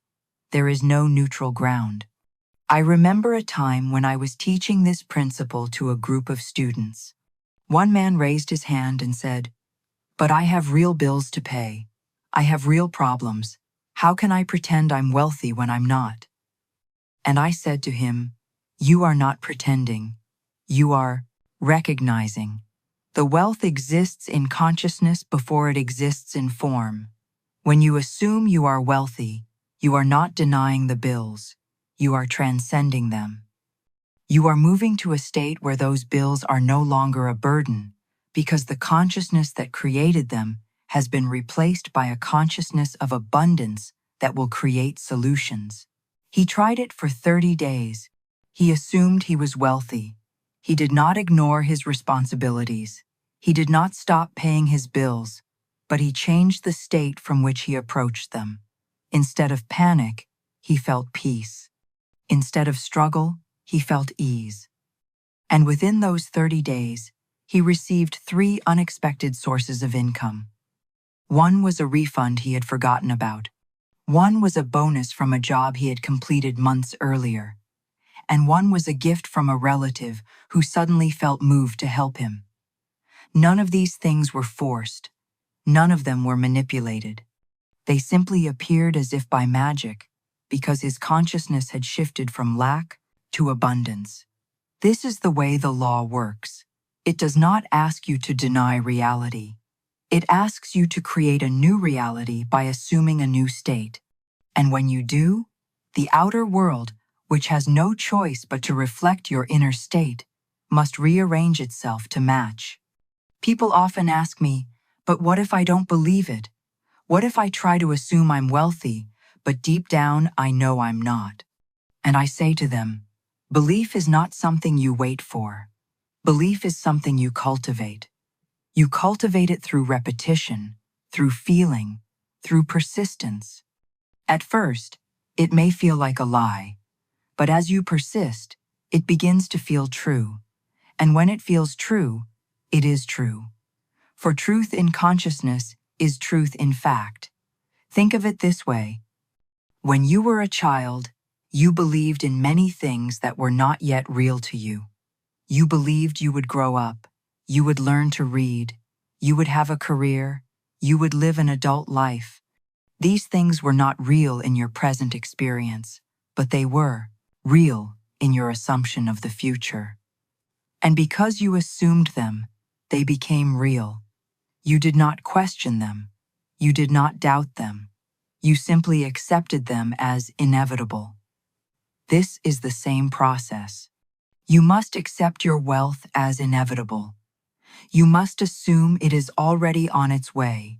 There is no neutral ground. I remember a time when I was teaching this principle to a group of students. One man raised his hand and said, "But I have real bills to pay. I have real problems. How can I pretend I'm wealthy when I'm not?" And I said to him, "You are not pretending. You are recognizing. The wealth exists in consciousness before it exists in form. When you assume you are wealthy, you are not denying the bills. You are transcending them. You are moving to a state where those bills are no longer a burden because the consciousness that created them has been replaced by a consciousness of abundance that will create solutions." He tried it for 30 days. He assumed he was wealthy. He did not ignore his responsibilities. He did not stop paying his bills, but he changed the state from which he approached them. Instead of panic, he felt peace. Instead of struggle, he felt ease. And within those 30 days, he received 3 unexpected sources of income. One was a refund he had forgotten about. One was a bonus from a job he had completed months earlier. And one was a gift from a relative who suddenly felt moved to help him. None of these things were forced. None of them were manipulated. They simply appeared as if by magic, because his consciousness had shifted from lack to abundance. This is the way the law works. It does not ask you to deny reality. It asks you to create a new reality by assuming a new state. And when you do, The outer world, which has no choice but to reflect your inner state, must rearrange itself to match. People often ask me, but what if I don't believe it? What if I try to assume I'm wealthy, but deep down I know I'm not? And I say to them, belief is not something you wait for. Belief is something you cultivate. You cultivate it through repetition, through feeling, through persistence. At first, it may feel like a lie, but as you persist, it begins to feel true. And when it feels true, it is true. For truth in consciousness is truth in fact. Think of it this way. When you were a child, you believed in many things that were not yet real to you. You believed you would grow up, you would learn to read, you would have a career, you would live an adult life. These things were not real in your present experience, but they were real in your assumption of the future. And because you assumed them, they became real. You did not question them. You did not doubt them. You simply accepted them as inevitable. This is the same process. You must accept your wealth as inevitable. You must assume it is already on its way,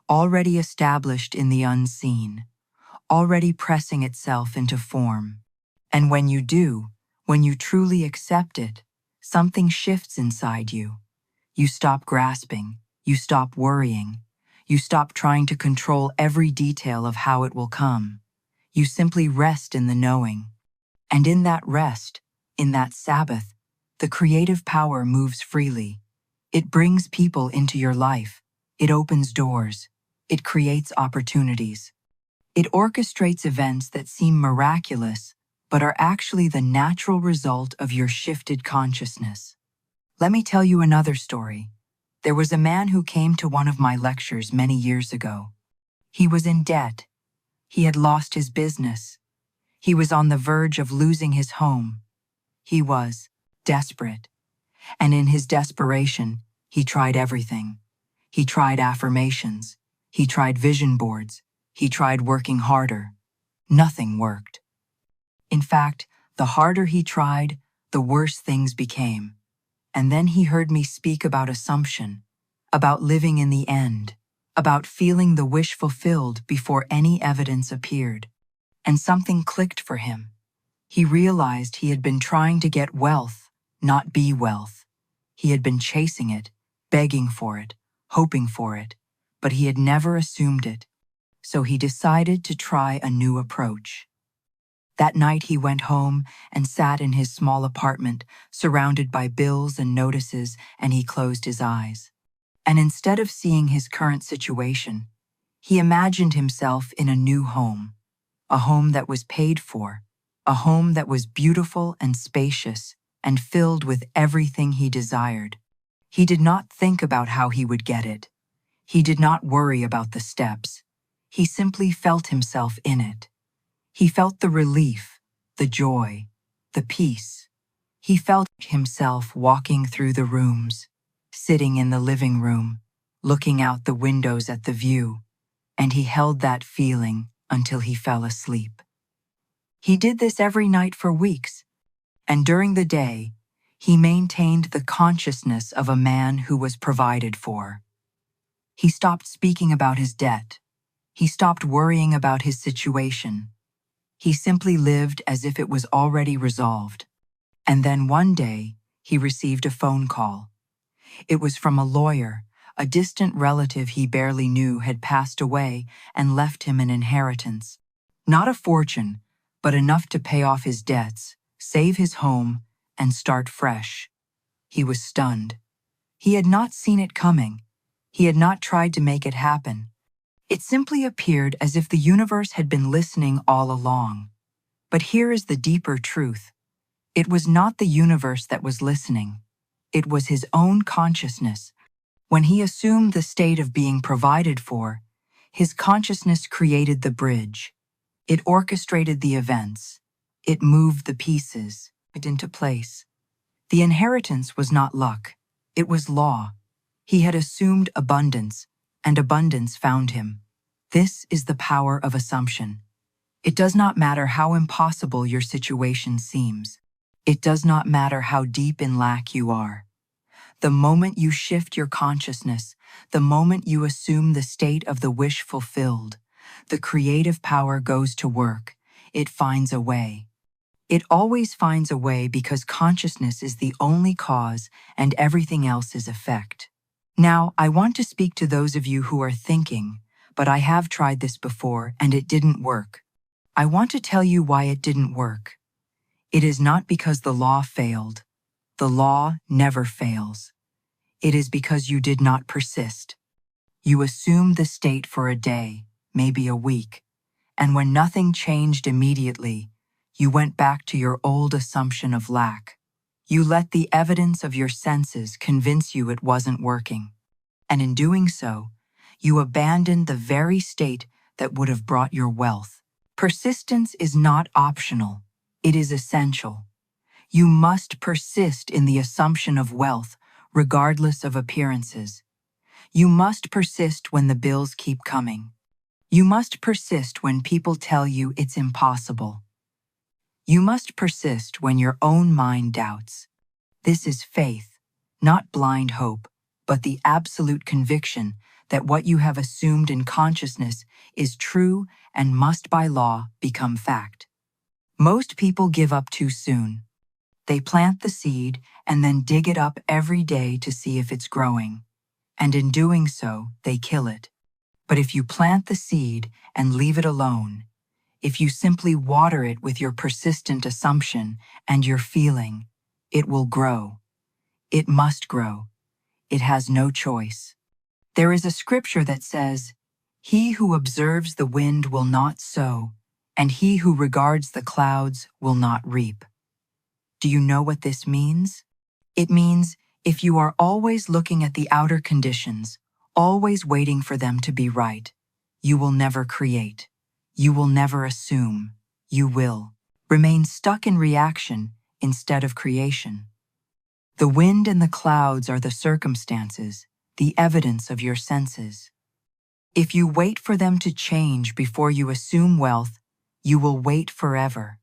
already established in the unseen, already pressing itself into form. And when you do, when you truly accept it, something shifts inside you. You stop grasping, you stop worrying, you stop trying to control every detail of how it will come. You simply rest in the knowing. And in that rest, in that Sabbath, the creative power moves freely. It brings people into your life. It opens doors. It creates opportunities. It orchestrates events that seem miraculous, but are actually the natural result of your shifted consciousness. Let me tell you another story. There was a man who came to one of my lectures many years ago. He was in debt. He had lost his business. He was on the verge of losing his home. He was desperate. And in his desperation, he tried everything. He tried affirmations. He tried vision boards. He tried working harder. Nothing worked. In fact, the harder he tried, the worse things became. And then he heard me speak about assumption, about living in the end, about feeling the wish fulfilled before any evidence appeared. And something clicked for him. He realized he had been trying to get wealth, not be wealth. He had been chasing it, begging for it, hoping for it, but he had never assumed it. So he decided to try a new approach. That night he went home and sat in his small apartment, surrounded by bills and notices, and he closed his eyes. And instead of seeing his current situation, he imagined himself in a new home, a home that was paid for, a home that was beautiful and spacious and filled with everything he desired. He did not think about how he would get it. He did not worry about the steps. He simply felt himself in it. He felt the relief, the joy, the peace. He felt himself walking through the rooms, sitting in the living room, looking out the windows at the view, and he held that feeling until he fell asleep. He did this every night for weeks, and during the day, he maintained the consciousness of a man who was provided for. He stopped speaking about his debt. He stopped worrying about his situation. He simply lived as if it was already resolved. And then one day, he received a phone call. It was from a lawyer. A distant relative he barely knew had passed away and left him an inheritance. Not a fortune, but enough to pay off his debts, save his home, and start fresh. He was stunned. He had not seen it coming. He had not tried to make it happen. It simply appeared as if the universe had been listening all along. But here is the deeper truth. It was not the universe that was listening. It was his own consciousness. When he assumed the state of being provided for, his consciousness created the bridge. It orchestrated the events. It moved the pieces into place. The inheritance was not luck. It was law. He had assumed abundance, and abundance found him. This is the power of assumption. It does not matter how impossible your situation seems. It does not matter how deep in lack you are. The moment you shift your consciousness, the moment you assume the state of the wish fulfilled, the creative power goes to work. It finds a way. It always finds a way because consciousness is the only cause and everything else is effect. Now, I want to speak to those of you who are thinking, but I have tried this before and it didn't work. I want to tell you why it didn't work. It is not because the law failed. The law never fails. It is because you did not persist. You assumed the state for a day, maybe a week, and when nothing changed immediately, you went back to your old assumption of lack. You let the evidence of your senses convince you it wasn't working. And in doing so, you abandoned the very state that would have brought your wealth. Persistence is not optional. It is essential. You must persist in the assumption of wealth, regardless of appearances. You must persist when the bills keep coming. You must persist when people tell you it's impossible. You must persist when your own mind doubts. This is faith, not blind hope, but the absolute conviction that what you have assumed in consciousness is true and must by law become fact. Most people give up too soon. They plant the seed and then dig it up every day to see if it's growing. And in doing so, they kill it. But if you plant the seed and leave it alone, if you simply water it with your persistent assumption and your feeling, it will grow. It must grow. It has no choice. There is a scripture that says, "He who observes the wind will not sow, and he who regards the clouds will not reap." Do you know what this means? It means if you are always looking at the outer conditions, always waiting for them to be right, you will never create. You will never assume. You will remain stuck in reaction instead of creation. The wind and the clouds are the circumstances, the evidence of your senses. If you wait for them to change before you assume wealth, you will wait forever.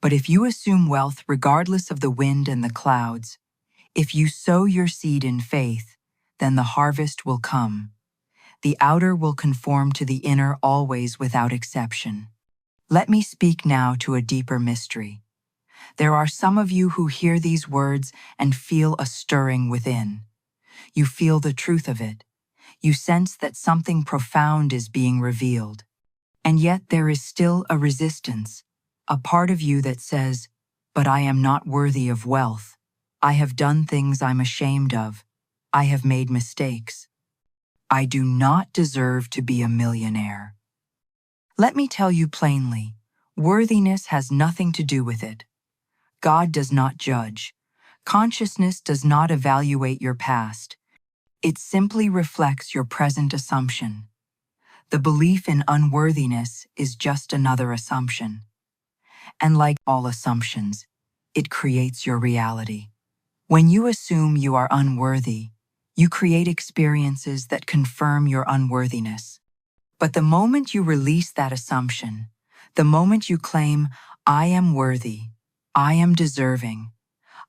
But if you assume wealth regardless of the wind and the clouds, if you sow your seed in faith, then the harvest will come. The outer will conform to the inner always without exception. Let me speak now to a deeper mystery. There are some of you who hear these words and feel a stirring within. You feel the truth of it. You sense that something profound is being revealed. And yet there is still a resistance, a part of you that says, "But I am not worthy of wealth. I have done things I'm ashamed of. I have made mistakes. I do not deserve to be a millionaire." Let me tell you plainly, worthiness has nothing to do with it. God does not judge. Consciousness does not evaluate your past. It simply reflects your present assumption. The belief in unworthiness is just another assumption. And like all assumptions, it creates your reality. When you assume you are unworthy, you create experiences that confirm your unworthiness. But the moment you release that assumption, the moment you claim, "I am worthy, I am deserving,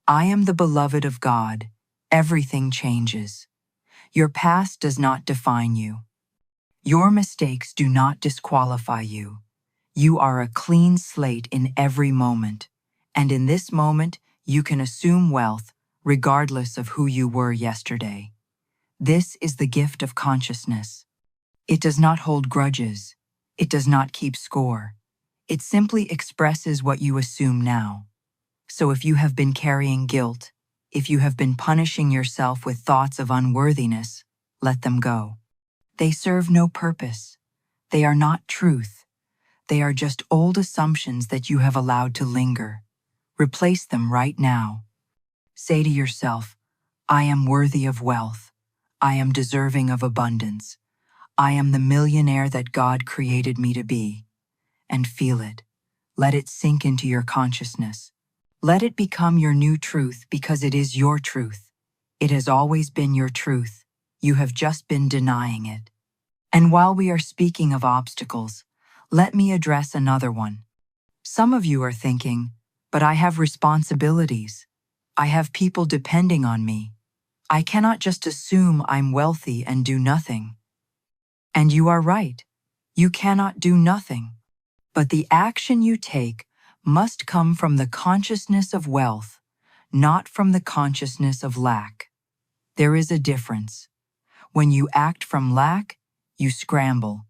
I am the beloved of God," everything changes. Your past does not define you. Your mistakes do not disqualify you. You are a clean slate in every moment, and in this moment, you can assume wealth regardless of who you were yesterday. This is the gift of consciousness. It does not hold grudges. It does not keep score. It simply expresses what you assume now. So if you have been carrying guilt, if you have been punishing yourself with thoughts of unworthiness, let them go. They serve no purpose. They are not truth. They are just old assumptions that you have allowed to linger. Replace them right now. Say to yourself, "I am worthy of wealth. I am deserving of abundance. I am the millionaire that God created me to be." And feel it. Let it sink into your consciousness. Let it become your new truth because it is your truth. It has always been your truth. You have just been denying it. And while we are speaking of obstacles, Let me address another one. Some of you are thinking, but I have responsibilities. I have people depending on me. I cannot just assume I'm wealthy and do nothing. And you are right. You cannot do nothing. But the action you take must come from the consciousness of wealth, not from the consciousness of lack. There is a difference. When you act from lack, you scramble,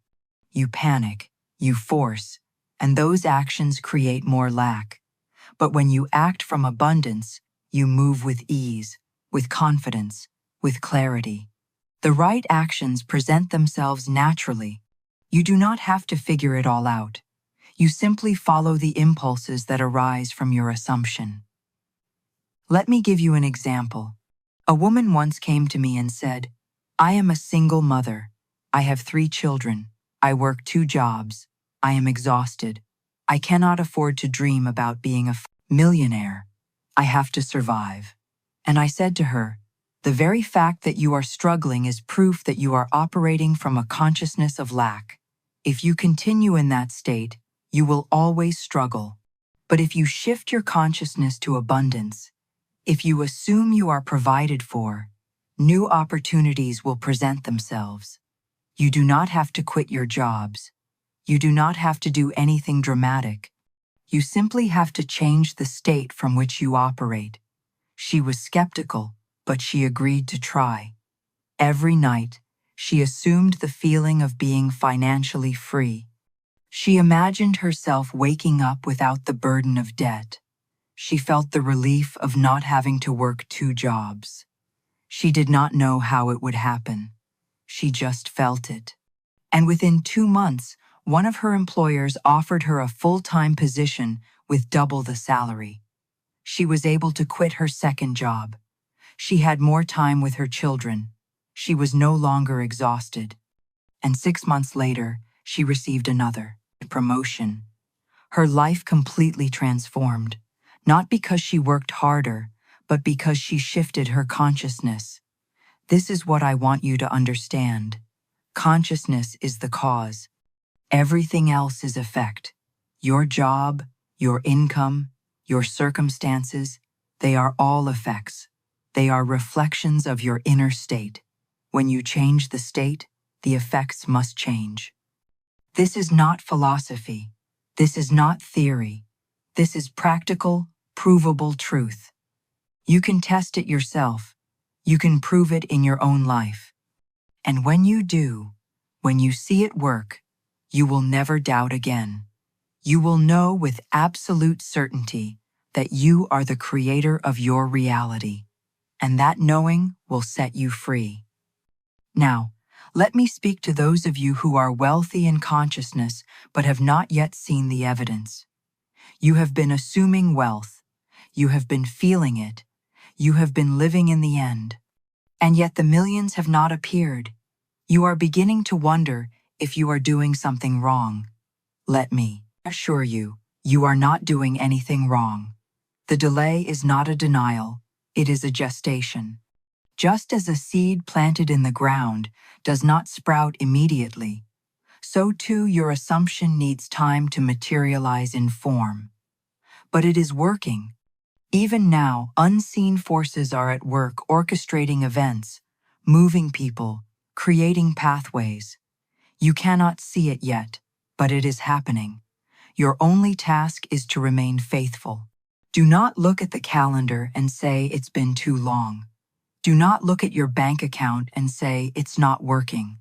you panic, you force, and those actions create more lack. But when you act from abundance, you move with ease, with confidence, with clarity. The right actions present themselves naturally. You do not have to figure it all out. You simply follow the impulses that arise from your assumption. Let me give you an example. A woman once came to me and said, I am a single mother. I have 3 children. I work 2 jobs. I am exhausted. I cannot afford to dream about being a millionaire. I have to survive. And I said to her, the very fact that you are struggling is proof that you are operating from a consciousness of lack. If you continue in that state, you will always struggle. But if you shift your consciousness to abundance, if you assume you are provided for, new opportunities will present themselves. You do not have to quit your jobs. You do not have to do anything dramatic. You simply have to change the state from which you operate. She was skeptical, but she agreed to try. Every night, she assumed the feeling of being financially free. She imagined herself waking up without the burden of debt. She felt the relief of not having to work 2 jobs. She did not know how it would happen. She just felt it. And within 2 months, one of her employers offered her a full-time position with double the salary. She was able to quit her second job. She had more time with her children. She was no longer exhausted. And 6 months later, she received another promotion. Her life completely transformed, not because she worked harder, but because she shifted her consciousness. This is what I want you to understand. Consciousness is the cause. Everything else is effect. Your job, your income, your circumstances, they are all effects. They are reflections of your inner state. When you change the state, the effects must change. This is not philosophy. This is not theory. This is practical, provable truth. You can test it yourself. You can prove it in your own life. And when you do, when you see it work, you will never doubt again. You will know with absolute certainty that you are the creator of your reality, and that knowing will set you free. Now, let me speak to those of you who are wealthy in consciousness but have not yet seen the evidence. You have been assuming wealth. You have been feeling it. You have been living in the end. And yet the millions have not appeared. You are beginning to wonder if you are doing something wrong. Let me assure you, you are not doing anything wrong. The delay is not a denial, it is a gestation. Just as a seed planted in the ground does not sprout immediately, so too your assumption needs time to materialize in form. But it is working. Even now, unseen forces are at work orchestrating events, moving people, creating pathways. You cannot see it yet, but it is happening. Your only task is to remain faithful. Do not look at the calendar and say it's been too long. Do not look at your bank account and say it's not working.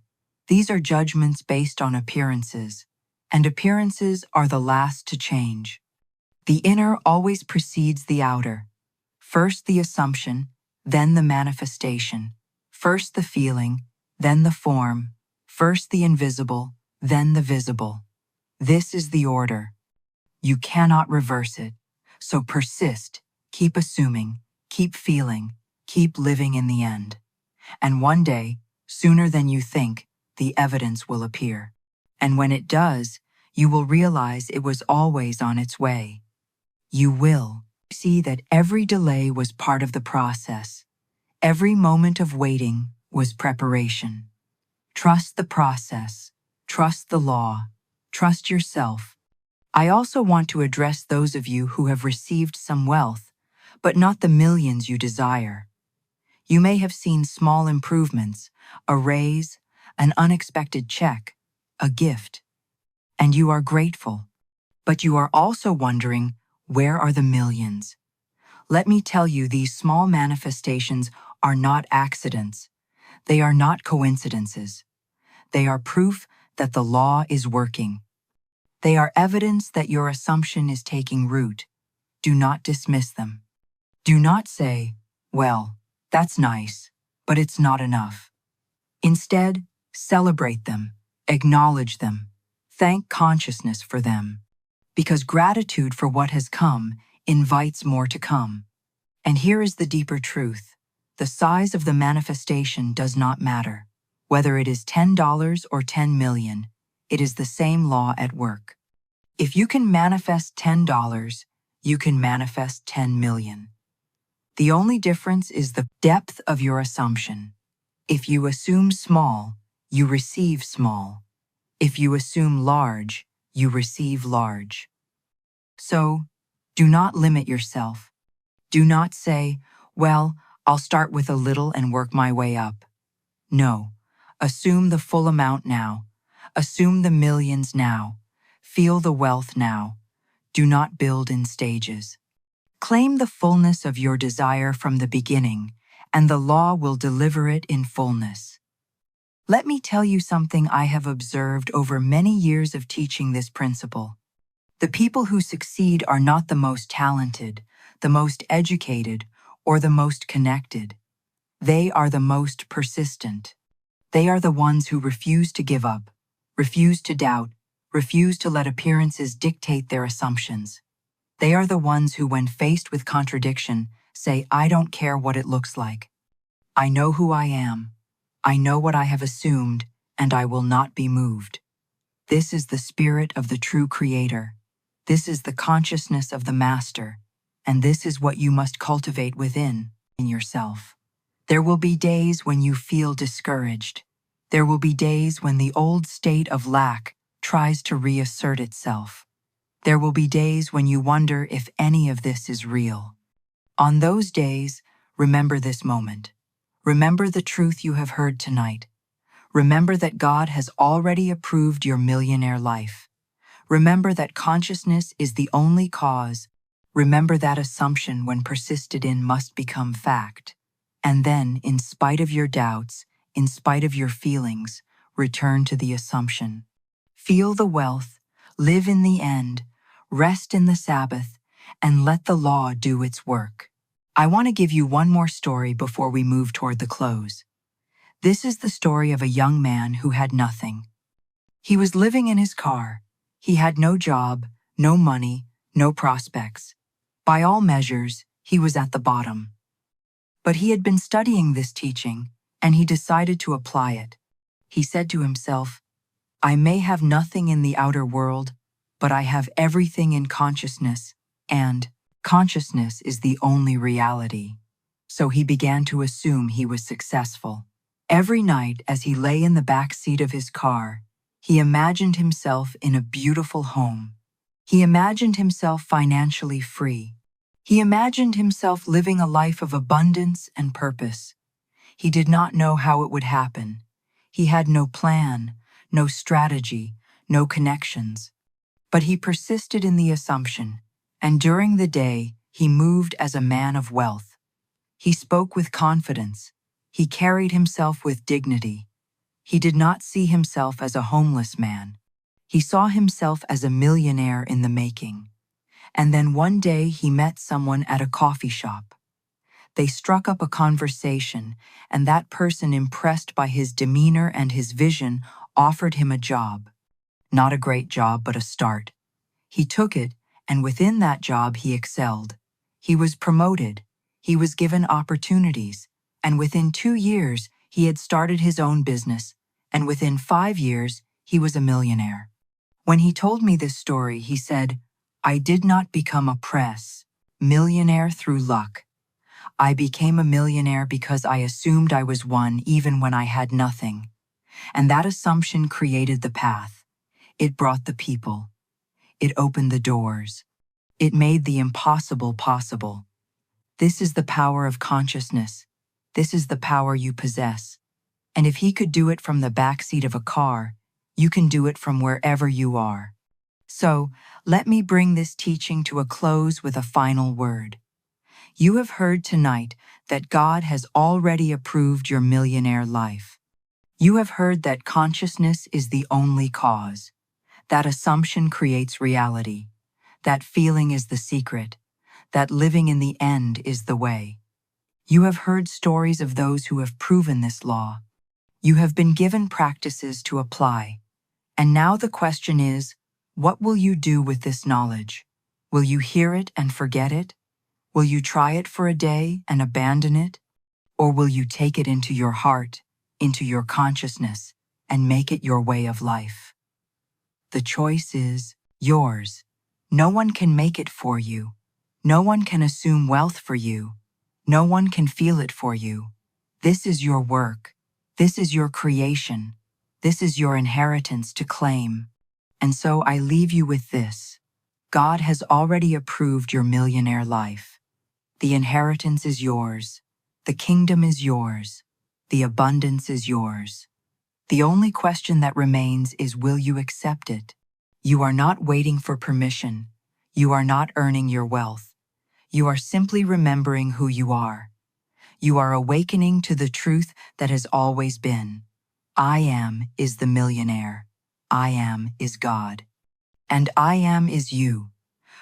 These are judgments based on appearances, and appearances are the last to change. The inner always precedes the outer. First the assumption, then the manifestation. First the feeling, then the form. First the invisible, then the visible. This is the order. You cannot reverse it. So persist, keep assuming, keep feeling, keep living in the end. And one day, sooner than you think, the evidence will appear. And when it does, you will realize it was always on its way. You will see that every delay was part of the process. Every moment of waiting was preparation. Trust the process. Trust the law. Trust yourself. I also want to address those of you who have received some wealth, but not the millions you desire. You may have seen small improvements, a raise, an unexpected check, a gift, and you are grateful. But you are also wondering, where are the millions? Let me tell you, these small manifestations are not accidents. They are not coincidences. They are proof that the law is working. They are evidence that your assumption is taking root. Do not dismiss them. Do not say, well, that's nice, but it's not enough. Instead, celebrate them, acknowledge them, thank consciousness for them. Because gratitude for what has come invites more to come. And here is the deeper truth. The size of the manifestation does not matter. Whether it is $10 or 10 million, it is the same law at work. If you can manifest $10, you can manifest 10 million. The only difference is the depth of your assumption. If you assume small, you receive small. If you assume large, you receive large. So, do not limit yourself. Do not say, well, I'll start with a little and work my way up. No, assume the full amount now. Assume the millions now. Feel the wealth now. Do not build in stages. Claim the fullness of your desire from the beginning, and the law will deliver it in fullness. Let me tell you something I have observed over many years of teaching this principle. The people who succeed are not the most talented, the most educated, or the most connected. They are the most persistent. They are the ones who refuse to give up, refuse to doubt, refuse to let appearances dictate their assumptions. They are the ones who, when faced with contradiction, say, I don't care what it looks like. I know who I am. I know what I have assumed, and I will not be moved. This is the spirit of the true Creator. This is the consciousness of the Master, and this is what you must cultivate within in yourself. There will be days when you feel discouraged. There will be days when the old state of lack tries to reassert itself. There will be days when you wonder if any of this is real. On those days, remember this moment. Remember the truth you have heard tonight. Remember that God has already approved your millionaire life. Remember that consciousness is the only cause. Remember that assumption, when persisted in, must become fact. And then, in spite of your doubts, in spite of your feelings, return to the assumption. Feel the wealth, live in the end, rest in the Sabbath, and let the law do its work. I want to give you one more story before we move toward the close. This is the story of a young man who had nothing. He was living in his car. He had no job, no money, no prospects. By all measures, he was at the bottom. But he had been studying this teaching, and he decided to apply it. He said to himself, I may have nothing in the outer world, but I have everything in consciousness, and consciousness is the only reality. So he began to assume he was successful. Every night, as he lay in the back seat of his car, he imagined himself in a beautiful home. He imagined himself financially free. He imagined himself living a life of abundance and purpose. He did not know how it would happen. He had no plan, no strategy, no connections. But he persisted in the assumption, and during the day, he moved as a man of wealth. He spoke with confidence. He carried himself with dignity. He did not see himself as a homeless man. He saw himself as a millionaire in the making. And then one day he met someone at a coffee shop. They struck up a conversation, and that person, impressed by his demeanor and his vision, offered him a job. Not a great job, but a start. He took it, and within that job he excelled. He was promoted. He was given opportunities. And within 2 years, he had started his own business. And within 5 years, he was a millionaire. When he told me this story, he said, I did not become a millionaire through luck. I became a millionaire because I assumed I was one even when I had nothing. And that assumption created the path. It brought the people. It opened the doors. It made the impossible possible. This is the power of consciousness. This is the power you possess. And if he could do it from the backseat of a car, you can do it from wherever you are. So, let me bring this teaching to a close with a final word. You have heard tonight that God has already approved your millionaire life. You have heard that consciousness is the only cause. That assumption creates reality. That feeling is the secret. That living in the end is the way. You have heard stories of those who have proven this law. You have been given practices to apply. And now the question is, what will you do with this knowledge? Will you hear it and forget it? Will you try it for a day and abandon it? Or will you take it into your heart, into your consciousness, and make it your way of life? The choice is yours. No one can make it for you. No one can assume wealth for you. No one can feel it for you. This is your work. This is your creation. This is your inheritance to claim. And so I leave you with this. God has already approved your millionaire life. The inheritance is yours. The kingdom is yours. The abundance is yours. The only question that remains is, will you accept it? You are not waiting for permission. You are not earning your wealth. You are simply remembering who you are. You are awakening to the truth that has always been. I am is the millionaire. I am is God. And I am is you.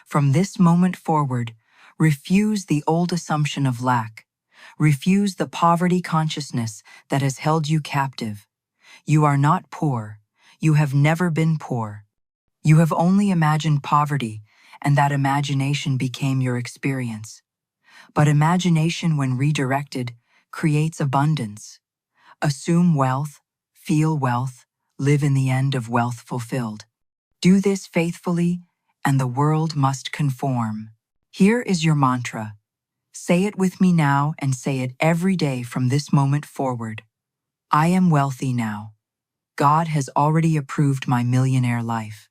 From this moment forward, refuse the old assumption of lack. Refuse the poverty consciousness that has held you captive. You are not poor. You have never been poor. You have only imagined poverty, and that imagination became your experience. But imagination, when redirected, creates abundance. Assume wealth, feel wealth, live in the end of wealth fulfilled. Do this faithfully, and the world must conform. Here is your mantra. Say it with me now and say it every day from this moment forward. I am wealthy now. God has already approved my millionaire life.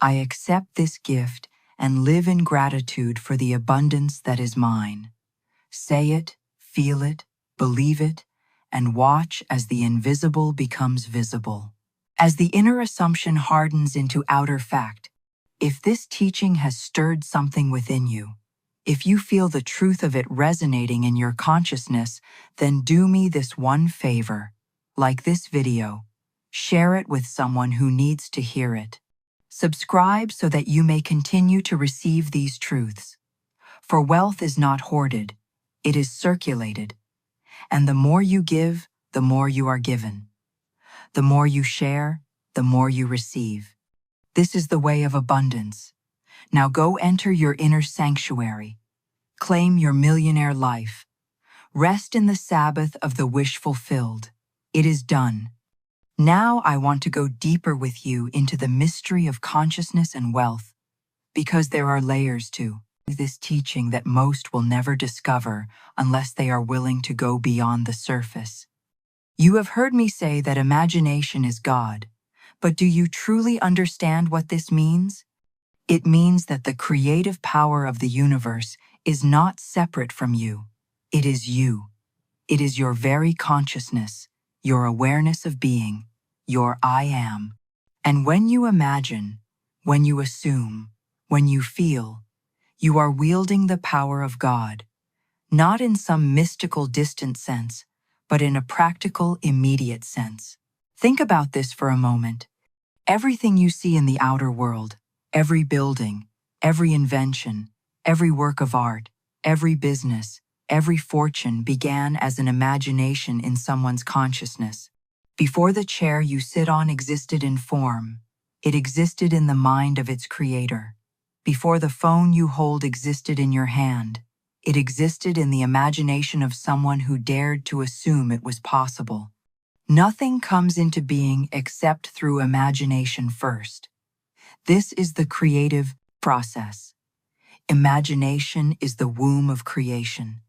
I accept this gift and live in gratitude for the abundance that is mine. Say it, feel it, believe it, and watch as the invisible becomes visible. As the inner assumption hardens into outer fact, if this teaching has stirred something within you, if you feel the truth of it resonating in your consciousness, then do me this one favor. Like this video, share it with someone who needs to hear it. Subscribe so that you may continue to receive these truths. For wealth is not hoarded, it is circulated. And the more you give, the more you are given. The more you share, the more you receive. This is the way of abundance. Now go enter your inner sanctuary. Claim your millionaire life. Rest in the Sabbath of the wish fulfilled. It is done. Now I want to go deeper with you into the mystery of consciousness and wealth, because there are layers to this teaching that most will never discover unless they are willing to go beyond the surface. You have heard me say that imagination is God, but do you truly understand what this means? It means that the creative power of the universe is not separate from you. It is you. It is your very consciousness, your awareness of being, your I am. And when you imagine, when you assume, when you feel, you are wielding the power of God, not in some mystical distant sense, but in a practical, immediate sense. Think about this for a moment. Everything you see in the outer world, every building, every invention, every work of art, every business, every fortune began as an imagination in someone's consciousness. Before the chair you sit on existed in form, it existed in the mind of its creator. Before the phone you hold existed in your hand, it existed in the imagination of someone who dared to assume it was possible. Nothing comes into being except through imagination first. This is the creative process. Imagination is the womb of creation,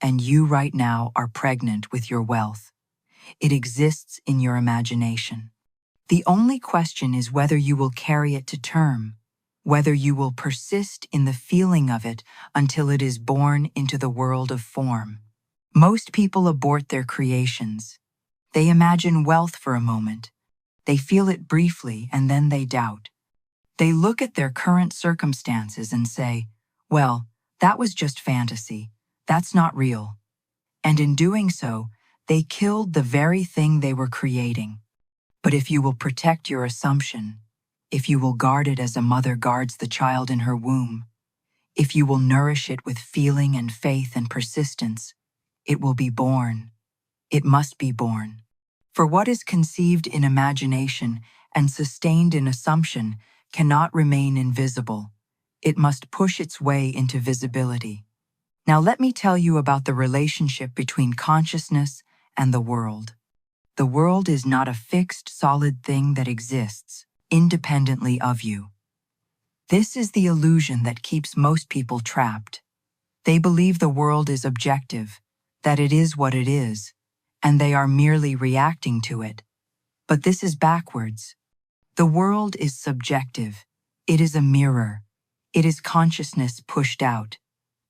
and you right now are pregnant with your wealth. It exists in your imagination. The only question is whether you will carry it to term, whether you will persist in the feeling of it until it is born into the world of form. Most people abort their creations. They imagine wealth for a moment. They feel it briefly and then they doubt. They look at their current circumstances and say, well, that was just fantasy. That's not real. And in doing so, they killed the very thing they were creating. But if you will protect your assumption, if you will guard it as a mother guards the child in her womb, if you will nourish it with feeling and faith and persistence, it will be born. It must be born. For what is conceived in imagination and sustained in assumption cannot remain invisible. It must push its way into visibility. Now let me tell you about the relationship between consciousness and the world. The world is not a fixed, solid thing that exists independently of you. This is the illusion that keeps most people trapped. They believe the world is objective, that it is what it is, and they are merely reacting to it. But this is backwards. The world is subjective. It is a mirror. It is consciousness pushed out.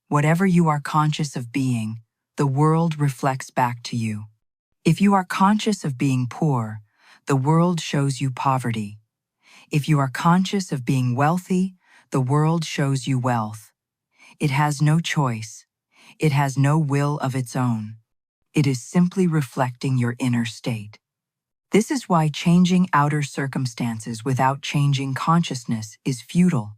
Whatever you are conscious of being, the world reflects back to you. If you are conscious of being poor, the world shows you poverty. If you are conscious of being wealthy, the world shows you wealth. It has no choice. It has no will of its own. It is simply reflecting your inner state. This is why changing outer circumstances without changing consciousness is futile.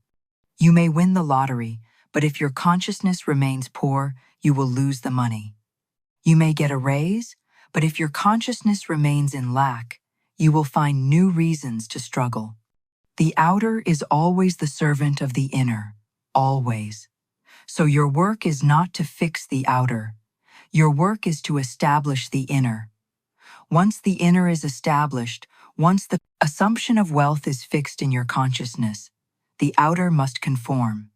You may win the lottery, but if your consciousness remains poor, you will lose the money. You may get a raise, but if your consciousness remains in lack, you will find new reasons to struggle. The outer is always the servant of the inner, always. So your work is not to fix the outer. Your work is to establish the inner. Once the inner is established, once the assumption of wealth is fixed in your consciousness, the outer must conform.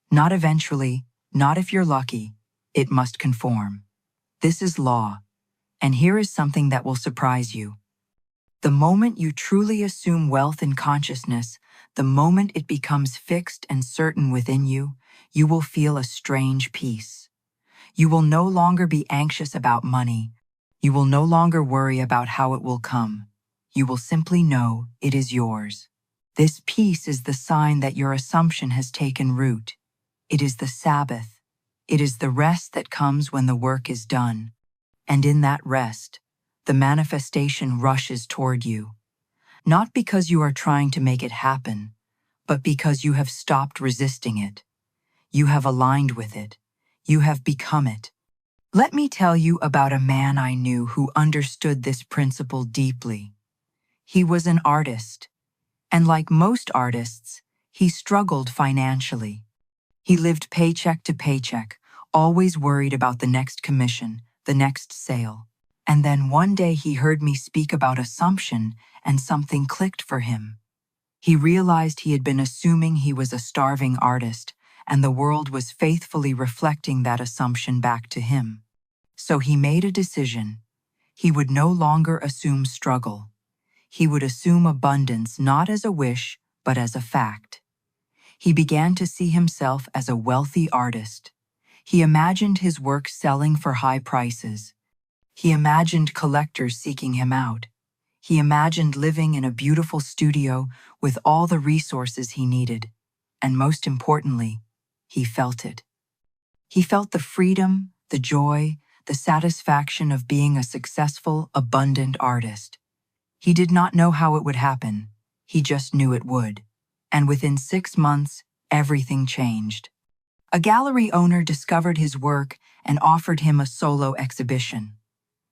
Not eventually, not if you're lucky, it must conform. This is law. And here is something that will surprise you. The moment you truly assume wealth in consciousness, the moment it becomes fixed and certain within you, you will feel a strange peace. You will no longer be anxious about money. You will no longer worry about how it will come. You will simply know it is yours. This peace is the sign that your assumption has taken root. It is the Sabbath. It is the rest that comes when the work is done. And in that rest, the manifestation rushes toward you. Not because you are trying to make it happen, but because you have stopped resisting it. You have aligned with it. You have become it. Let me tell you about a man I knew who understood this principle deeply. He was an artist, and like most artists, he struggled financially. He lived paycheck to paycheck, always worried about the next commission, the next sale. And then one day he heard me speak about assumption and something clicked for him. He realized he had been assuming he was a starving artist, and the world was faithfully reflecting that assumption back to him. So he made a decision. He would no longer assume struggle. He would assume abundance not as a wish, but as a fact. He began to see himself as a wealthy artist. He imagined his work selling for high prices. He imagined collectors seeking him out. He imagined living in a beautiful studio with all the resources he needed. And most importantly, he felt it. He felt the freedom, the joy, the satisfaction of being a successful, abundant artist. He did not know how it would happen. He just knew it would. And within 6 months, everything changed. A gallery owner discovered his work and offered him a solo exhibition.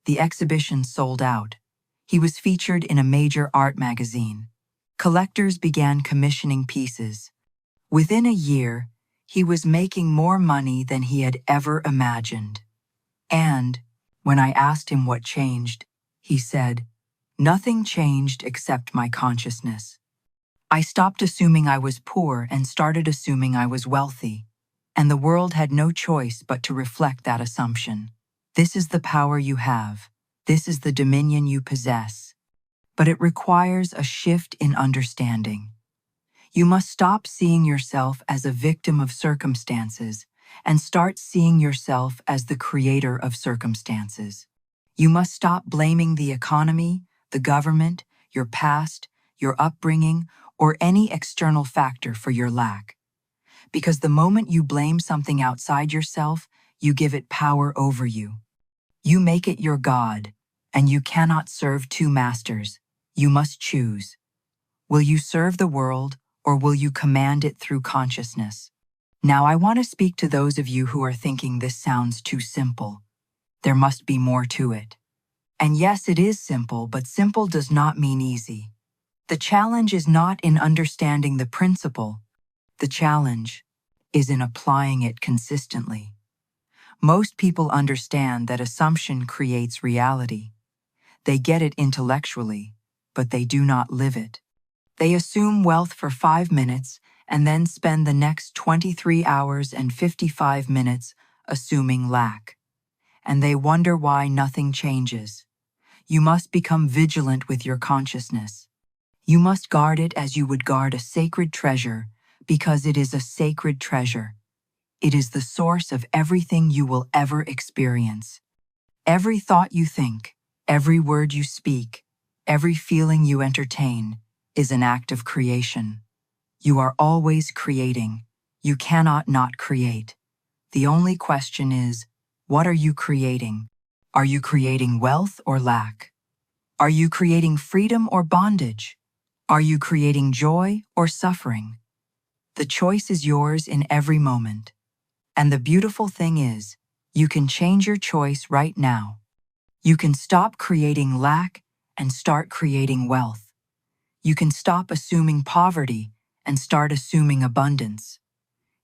The exhibition sold out. He was featured in a major art magazine. Collectors began commissioning pieces. Within a year, he was making more money than he had ever imagined. And, when I asked him what changed, he said, "Nothing changed except my consciousness. I stopped assuming I was poor and started assuming I was wealthy. And the world had no choice but to reflect that assumption. This is the power you have. This is the dominion you possess. but it requires a shift in understanding. You must stop seeing yourself as a victim of circumstances and start seeing yourself as the creator of circumstances. You must stop blaming the economy, the government, your past, your upbringing, or any external factor for your lack. Because the moment you blame something outside yourself, you give it power over you. You make it your God, and you cannot serve two masters. You must choose. Will you serve the world, or will you command it through consciousness? Now, I want to speak to those of you who are thinking this sounds too simple. There must be more to it. And yes, it is simple, but simple does not mean easy. The challenge is not in understanding the principle. The challenge is in applying it consistently. Most people understand that assumption creates reality. They get it intellectually, but they do not live it. They assume wealth for 5 minutes and then spend the next 23 hours and 55 minutes assuming lack. And they wonder why nothing changes. You must become vigilant with your consciousness. You must guard it as you would guard a sacred treasure, because it is a sacred treasure. It is the source of everything you will ever experience. Every thought you think, every word you speak, every feeling you entertain is an act of creation. You are always creating. You cannot not create. The only question is, what are you creating? Are you creating wealth or lack? Are you creating freedom or bondage? Are you creating joy or suffering? The choice is yours in every moment. And the beautiful thing is, you can change your choice right now. You can stop creating lack and start creating wealth. You can stop assuming poverty and start assuming abundance.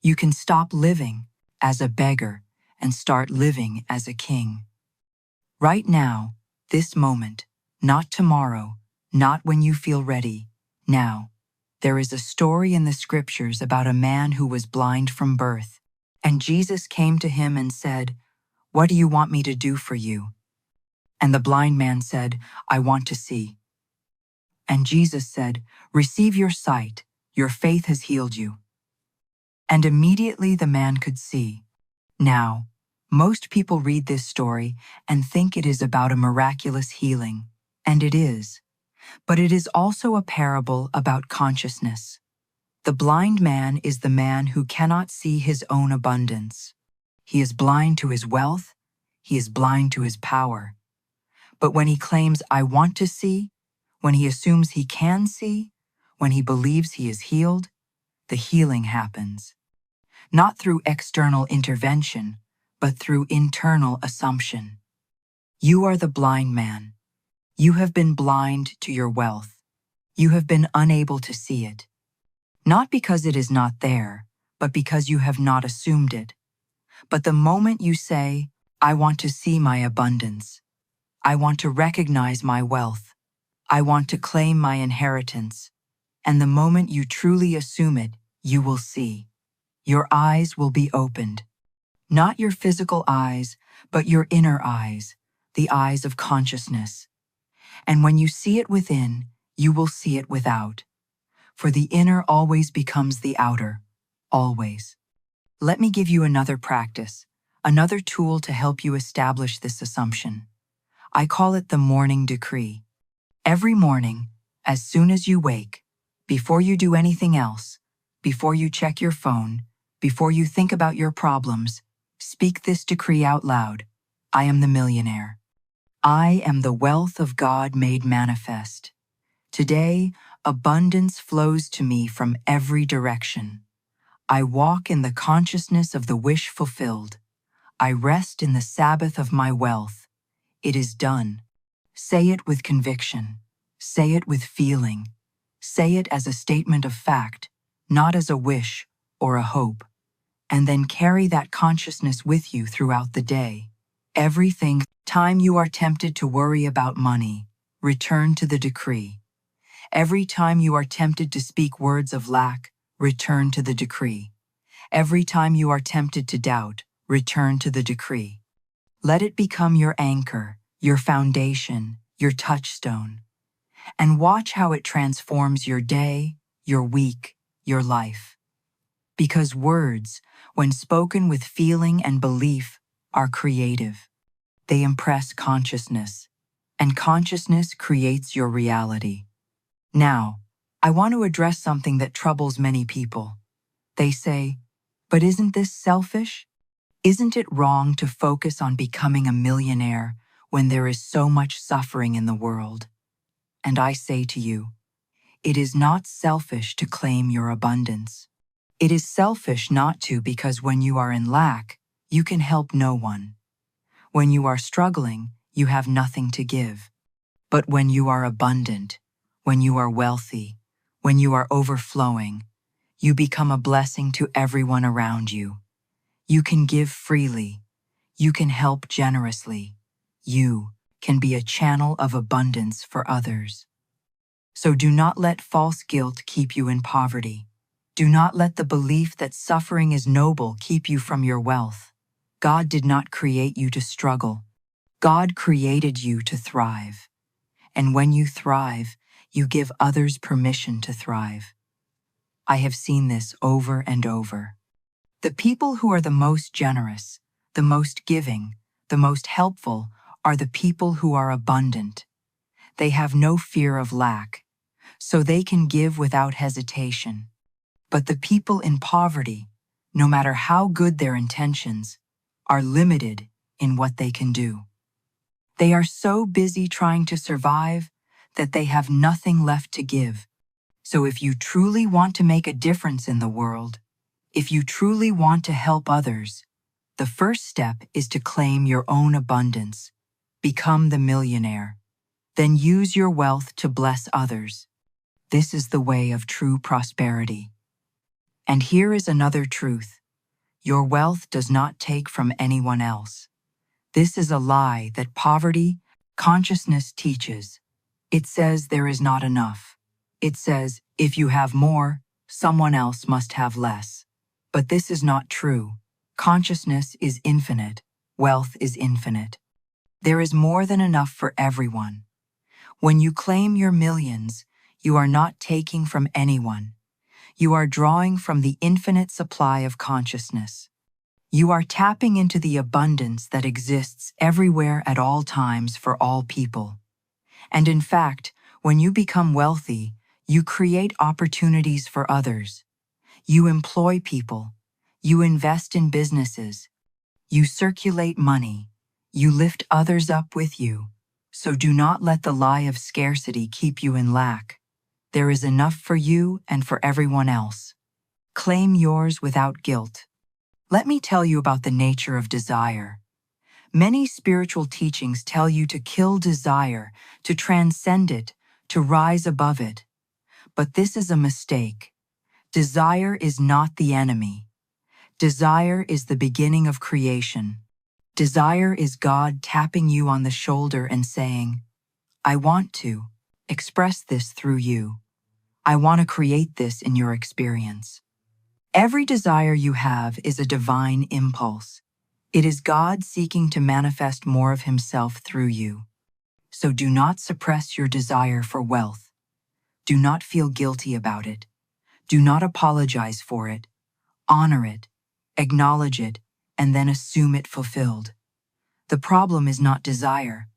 You can stop living as a beggar and start living as a king. Right now, this moment, not tomorrow, not when you feel ready, now. There is a story in the scriptures about a man who was blind from birth. And Jesus came to him and said, "What do you want me to do for you?" And the blind man said, "I want to see." And Jesus said, "Receive your sight, your faith has healed you." And immediately the man could see. Now, most people read this story and think it is about a miraculous healing, and it is. But it is also a parable about consciousness. The blind man is the man who cannot see his own abundance. He is blind to his wealth. He is blind to his power. But when he claims, "I want to see," when he assumes he can see, when he believes he is healed, the healing happens. Not through external intervention, but through internal assumption. You are the blind man. You have been blind to your wealth. You have been unable to see it. Not because it is not there, but because you have not assumed it. But the moment you say, "I want to see my abundance. I want to recognize my wealth. I want to claim my inheritance," and the moment you truly assume it, you will see. Your eyes will be opened. Not your physical eyes, but your inner eyes, the eyes of consciousness. And when you see it within, you will see it without. For the inner always becomes the outer, always. Let me give you another practice, another tool to help you establish this assumption. I call it the morning decree. Every morning, as soon as you wake, before you do anything else, before you check your phone, before you think about your problems, speak this decree out loud. I am the millionaire. I am the wealth of God made manifest. Today, abundance flows to me from every direction. I walk in the consciousness of the wish fulfilled. I rest in the Sabbath of my wealth. It is done. Say it with conviction. Say it with feeling. Say it as a statement of fact, not as a wish or a hope. And then carry that consciousness with you throughout the day. Every time you are tempted to worry about money, return to the decree. Every time you are tempted to speak words of lack, return to the decree. Every time you are tempted to doubt, return to the decree. Let it become your anchor, your foundation, your touchstone. and watch how it transforms your day, your week, your life. Because words, when spoken with feeling and belief, are creative. They impress consciousness, and consciousness creates your reality. Now, I want to address something that troubles many people. They say, "But isn't this selfish? Isn't it wrong to focus on becoming a millionaire when there is so much suffering in the world?" And I say to you, it is not selfish to claim your abundance. It is selfish not to, because when you are in lack, you can help no one. When you are struggling, you have nothing to give. But when you are abundant, when you are wealthy, when you are overflowing, you become a blessing to everyone around you. You can give freely. You can help generously. You can be a channel of abundance for others. So do not let false guilt keep you in poverty. Do not let the belief that suffering is noble keep you from your wealth. God did not create you to struggle. God created you to thrive. And when you thrive, you give others permission to thrive. I have seen this over and over. The people who are the most generous, the most giving, the most helpful are the people who are abundant. They have no fear of lack, so they can give without hesitation. But the people in poverty, no matter how good their intentions, are limited in what they can do. They are so busy trying to survive that they have nothing left to give. So if you truly want to make a difference in the world, if you truly want to help others, the first step is to claim your own abundance. Become the millionaire. Then use your wealth to bless others. This is the way of true prosperity. And here is another truth. Your wealth does not take from anyone else. This is a lie that poverty consciousness teaches. It says there is not enough. It says, if you have more, someone else must have less. But this is not true. Consciousness is infinite. Wealth is infinite. There is more than enough for everyone. When you claim your millions, you are not taking from anyone. You are drawing from the infinite supply of consciousness. You are tapping into the abundance that exists everywhere at all times for all people. And in fact, when you become wealthy, you create opportunities for others. You employ people. You invest in businesses. You circulate money. You lift others up with you. So do not let the lie of scarcity keep you in lack. There is enough for you and for everyone else. Claim yours without guilt. Let me tell you about the nature of desire. Many spiritual teachings tell you to kill desire, to transcend it, to rise above it. But this is a mistake. Desire is not the enemy. Desire is the beginning of creation. Desire is God tapping you on the shoulder and saying, I want to express this through you. I want to create this in your experience. Every desire you have is a divine impulse. It is God seeking to manifest more of Himself through you. So do not suppress your desire for wealth. Do not feel guilty about it. Do not apologize for it. Honor it, acknowledge it, and then assume it fulfilled. The problem is not desire.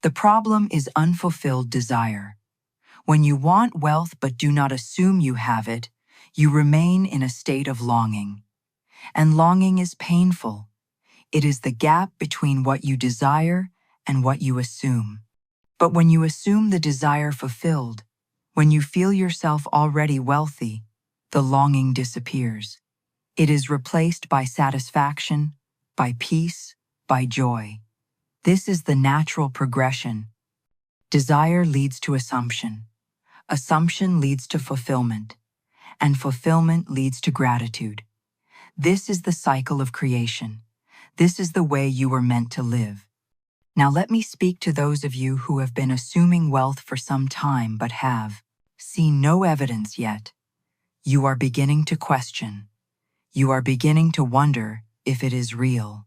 The problem is unfulfilled desire. When you want wealth but do not assume you have it, you remain in a state of longing. And longing is painful. It is the gap between what you desire and what you assume. But when you assume the desire fulfilled, when you feel yourself already wealthy, the longing disappears. It is replaced by satisfaction, by peace, by joy. This is the natural progression. Desire leads to assumption. Assumption leads to fulfillment. And fulfillment leads to gratitude. This is the cycle of creation. This is the way you were meant to live. Now let me speak to those of you who have been assuming wealth for some time but have seen no evidence yet. You are beginning to question. You are beginning to wonder if it is real.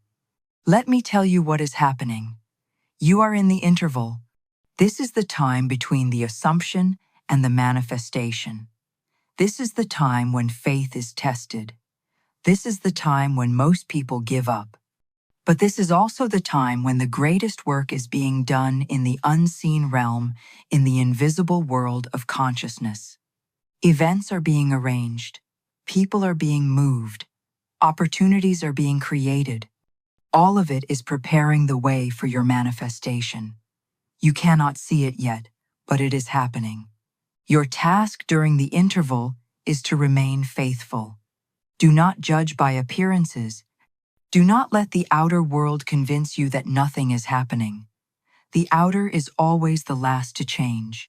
Let me tell you what is happening. You are in the interval. This is the time between the assumption and the manifestation. This is the time when faith is tested. This is the time when most people give up. But this is also the time when the greatest work is being done in the unseen realm, in the invisible world of consciousness. Events are being arranged. People are being moved. Opportunities are being created. All of it is preparing the way for your manifestation. You cannot see it yet, but it is happening. Your task during the interval is to remain faithful. Do not judge by appearances. Do not let the outer world convince you that nothing is happening. The outer is always the last to change.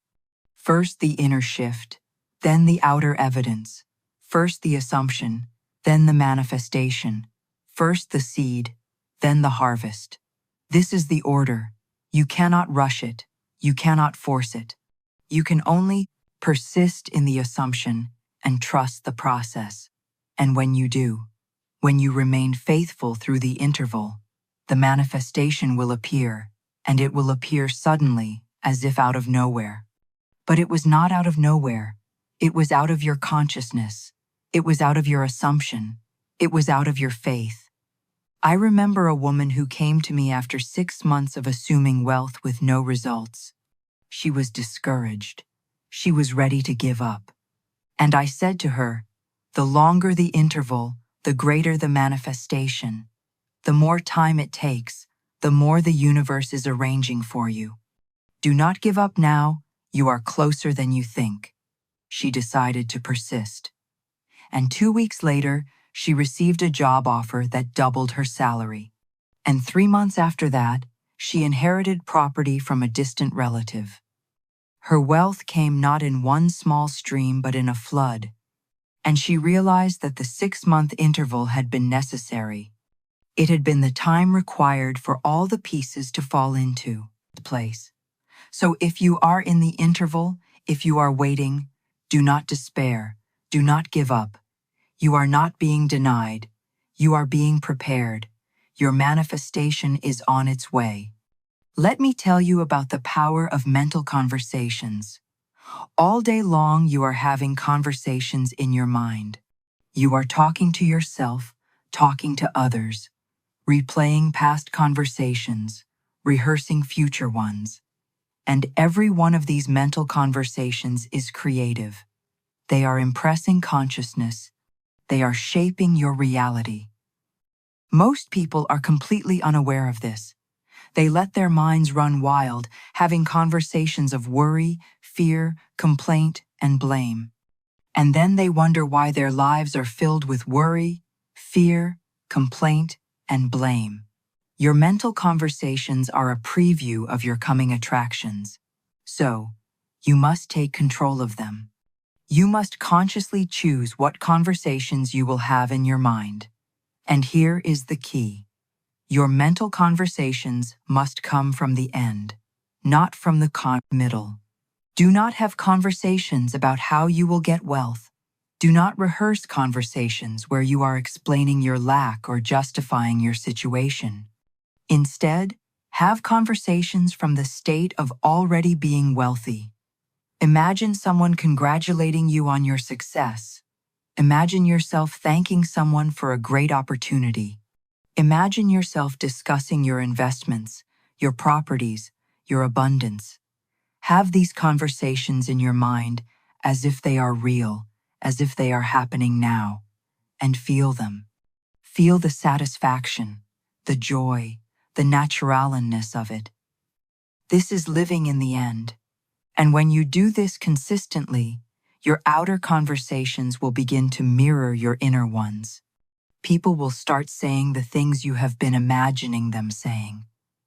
First the inner shift, then the outer evidence. First the assumption, then the manifestation. First the seed, then the harvest. This is the order. You cannot rush it. You cannot force it. You can only persist in the assumption and trust the process. And when you do, when you remain faithful through the interval, the manifestation will appear, and it will appear suddenly, as if out of nowhere. But it was not out of nowhere. It was out of your consciousness. It was out of your assumption. It was out of your faith. I remember a woman who came to me after 6 months of assuming wealth with no results. She was discouraged. She was ready to give up. And I said to her, the longer the interval, the greater the manifestation. The more time it takes, the more the universe is arranging for you. Do not give up now. You are closer than you think. She decided to persist. And 2 weeks later, she received a job offer that doubled her salary. And 3 months after that, she inherited property from a distant relative. Her wealth came not in one small stream but in a flood. And she realized that the 6-month interval had been necessary. It had been the time required for all the pieces to fall into place. So if you are in the interval, if you are waiting, do not despair, do not give up. You are not being denied. You are being prepared. Your manifestation is on its way. Let me tell you about the power of mental conversations. All day long, you are having conversations in your mind. You are talking to yourself, talking to others, replaying past conversations, rehearsing future ones. And every one of these mental conversations is creative. They are impressing consciousness. They are shaping your reality. Most people are completely unaware of this. They let their minds run wild, having conversations of worry, fear, complaint, and blame. And then they wonder why their lives are filled with worry, fear, complaint, and blame. Your mental conversations are a preview of your coming attractions. So, you must take control of them. You must consciously choose what conversations you will have in your mind. And here is the key. Your mental conversations must come from the end, not from the middle. Do not have conversations about how you will get wealth. Do not rehearse conversations where you are explaining your lack or justifying your situation. Instead, have conversations from the state of already being wealthy. Imagine someone congratulating you on your success. Imagine yourself thanking someone for a great opportunity. Imagine yourself discussing your investments, your properties, your abundance. Have these conversations in your mind as if they are real, as if they are happening now, and feel them. Feel the satisfaction, the joy, the naturalness of it. This is living in the end. And when you do this consistently, your outer conversations will begin to mirror your inner ones. People will start saying the things you have been imagining them saying.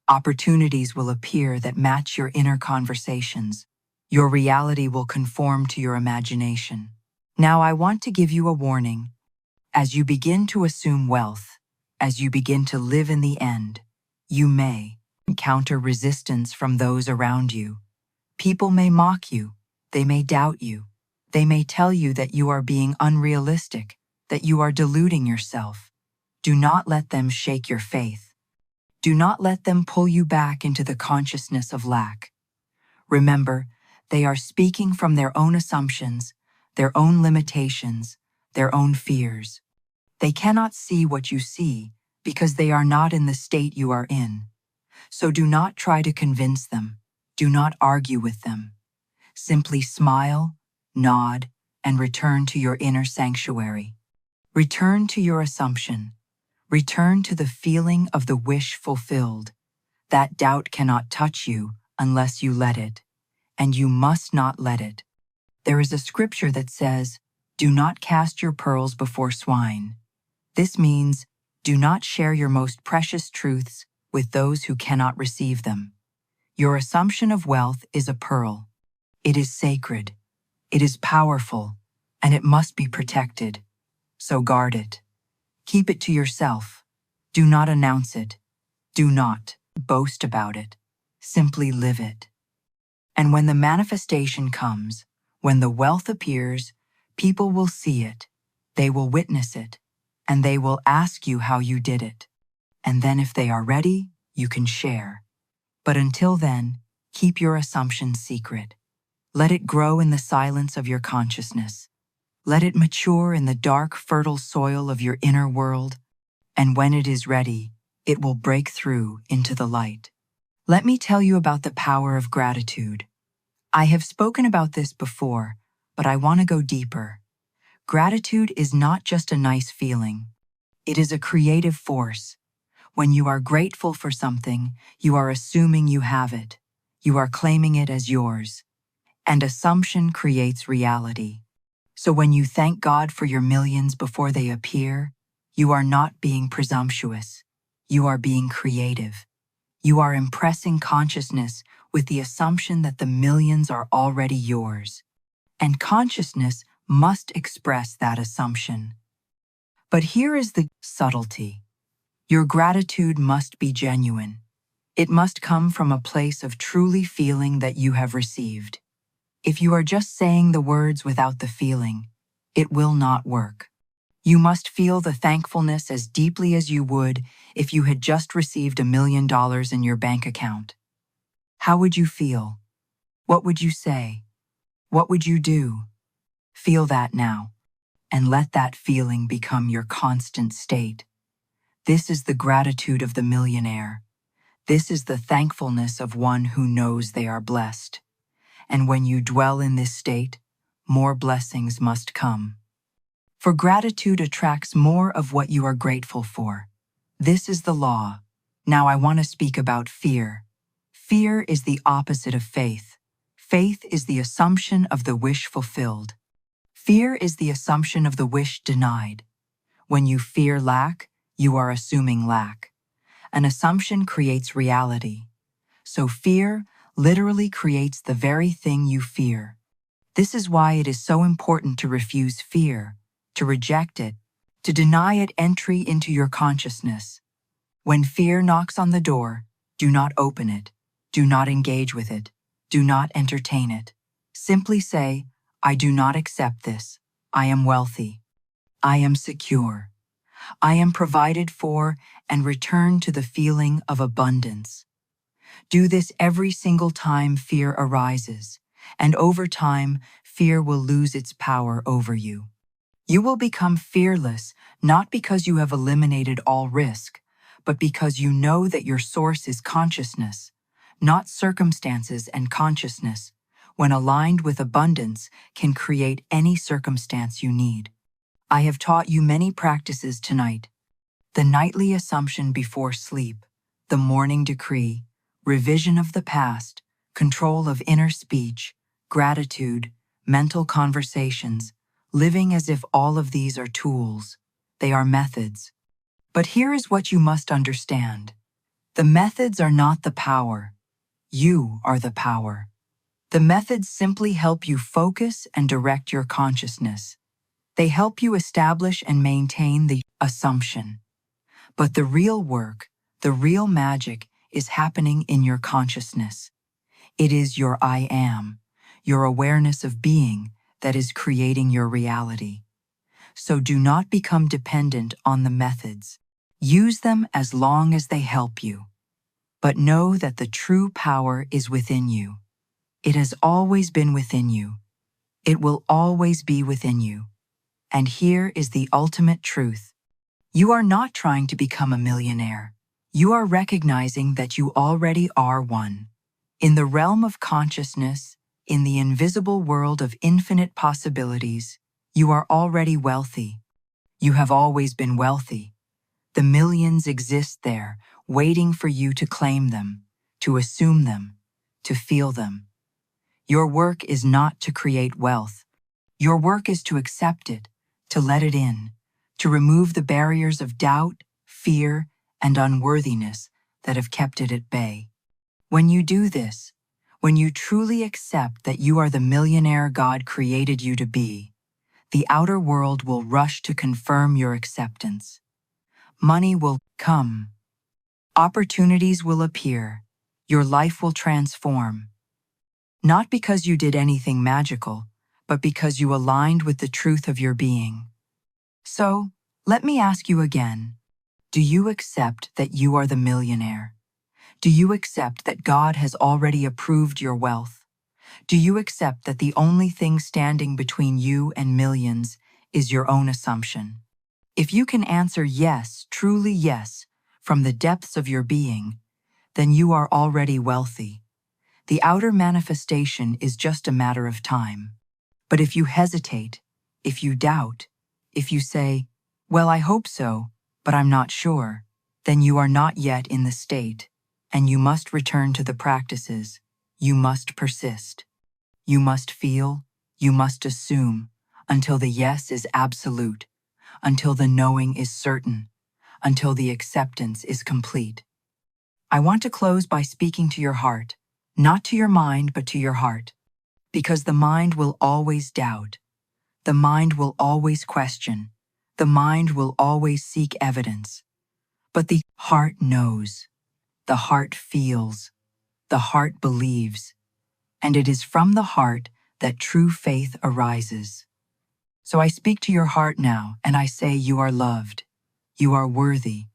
Opportunities will appear that match your inner conversations. Your reality will conform to your imagination. Now I want to give you a warning. As you begin to assume wealth, as you begin to live in the end, you may encounter resistance from those around you. People may mock you. They may doubt you. They may tell you that you are being unrealistic, that you are deluding yourself. Do not let them shake your faith. Do not let them pull you back into the consciousness of lack. Remember, they are speaking from their own assumptions, their own limitations, their own fears. They cannot see what you see because they are not in the state you are in. So do not try to convince them. Do not argue with them. Simply smile, nod, and return to your inner sanctuary. Return to your assumption. Return to the feeling of the wish fulfilled. That doubt cannot touch you unless you let it, and you must not let it. There is a scripture that says, "Do not cast your pearls before swine." This means, do not share your most precious truths with those who cannot receive them. Your assumption of wealth is a pearl. It is sacred, it is powerful, and it must be protected. So guard it. Keep it to yourself. Do not announce it. Do not boast about it. Simply live it. And when the manifestation comes, when the wealth appears, people will see it, they will witness it, and they will ask you how you did it. And then if they are ready, you can share. But until then, keep your assumption secret. Let it grow in the silence of your consciousness. Let it mature in the dark, fertile soil of your inner world, and when it is ready, it will break through into the light. Let me tell you about the power of gratitude. I have spoken about this before, but I want to go deeper. Gratitude is not just a nice feeling. It is a creative force. When you are grateful for something, you are assuming you have it. You are claiming it as yours. And assumption creates reality. So when you thank God for your millions before they appear, you are not being presumptuous. You are being creative. You are impressing consciousness with the assumption that the millions are already yours. And consciousness must express that assumption. But here is the subtlety. Your gratitude must be genuine. It must come from a place of truly feeling that you have received. If you are just saying the words without the feeling, it will not work. You must feel the thankfulness as deeply as you would if you had just received $1 million in your bank account. How would you feel? What would you say? What would you do? Feel that now, and let that feeling become your constant state. This is the gratitude of the millionaire. This is the thankfulness of one who knows they are blessed. And when you dwell in this state, more blessings must come. For gratitude attracts more of what you are grateful for. This is the law. Now I want to speak about fear. Fear is the opposite of faith. Faith is the assumption of the wish fulfilled. Fear is the assumption of the wish denied. When you fear lack, you are assuming lack. An assumption creates reality. So fear literally creates the very thing you fear. This is why it is so important to refuse fear, to reject it, to deny it entry into your consciousness. When fear knocks on the door, do not open it, do not engage with it, do not entertain it. Simply say, I do not accept this. I am wealthy. I am secure. I am provided for, and return to the feeling of abundance. Do this every single time fear arises, and over time, fear will lose its power over you. You will become fearless not because you have eliminated all risk, but because you know that your source is consciousness, not circumstances, and consciousness, when aligned with abundance, can create any circumstance you need. I have taught you many practices tonight. The nightly assumption before sleep, the morning decree, revision of the past, control of inner speech, gratitude, mental conversations, living as if all of these are tools. They are methods. But here is what you must understand. The methods are not the power. You are the power. The methods simply help you focus and direct your consciousness. They help you establish and maintain the assumption. But the real work, the real magic, is happening in your consciousness. It is your I am, your awareness of being, that is creating your reality. So do not become dependent on the methods. Use them as long as they help you. But know that the true power is within you. It has always been within you. It will always be within you. And here is the ultimate truth. You are not trying to become a millionaire. You are recognizing that you already are one. In the realm of consciousness, in the invisible world of infinite possibilities, you are already wealthy. You have always been wealthy. The millions exist there, waiting for you to claim them, to assume them, to feel them. Your work is not to create wealth. Your work is to accept it, to let it in, to remove the barriers of doubt, fear, and unworthiness that have kept it at bay. When you do this, when you truly accept that you are the millionaire God created you to be, the outer world will rush to confirm your acceptance. Money will come. Opportunities will appear. Your life will transform. Not because you did anything magical, but because you aligned with the truth of your being. So, let me ask you again, do you accept that you are the millionaire? Do you accept that God has already approved your wealth? Do you accept that the only thing standing between you and millions is your own assumption? If you can answer yes, truly yes, from the depths of your being, then you are already wealthy. The outer manifestation is just a matter of time. But if you hesitate, if you doubt, if you say, well, I hope so, but I'm not sure, then you are not yet in the state, and you must return to the practices. You must persist. You must feel, you must assume, until the yes is absolute, until the knowing is certain, until the acceptance is complete. I want to close by speaking to your heart, not to your mind, but to your heart, because the mind will always doubt. The mind will always question. The mind will always seek evidence. But the heart knows. The heart feels. The heart believes. And it is from the heart that true faith arises. So I speak to your heart now, and I say you are loved. You are worthy.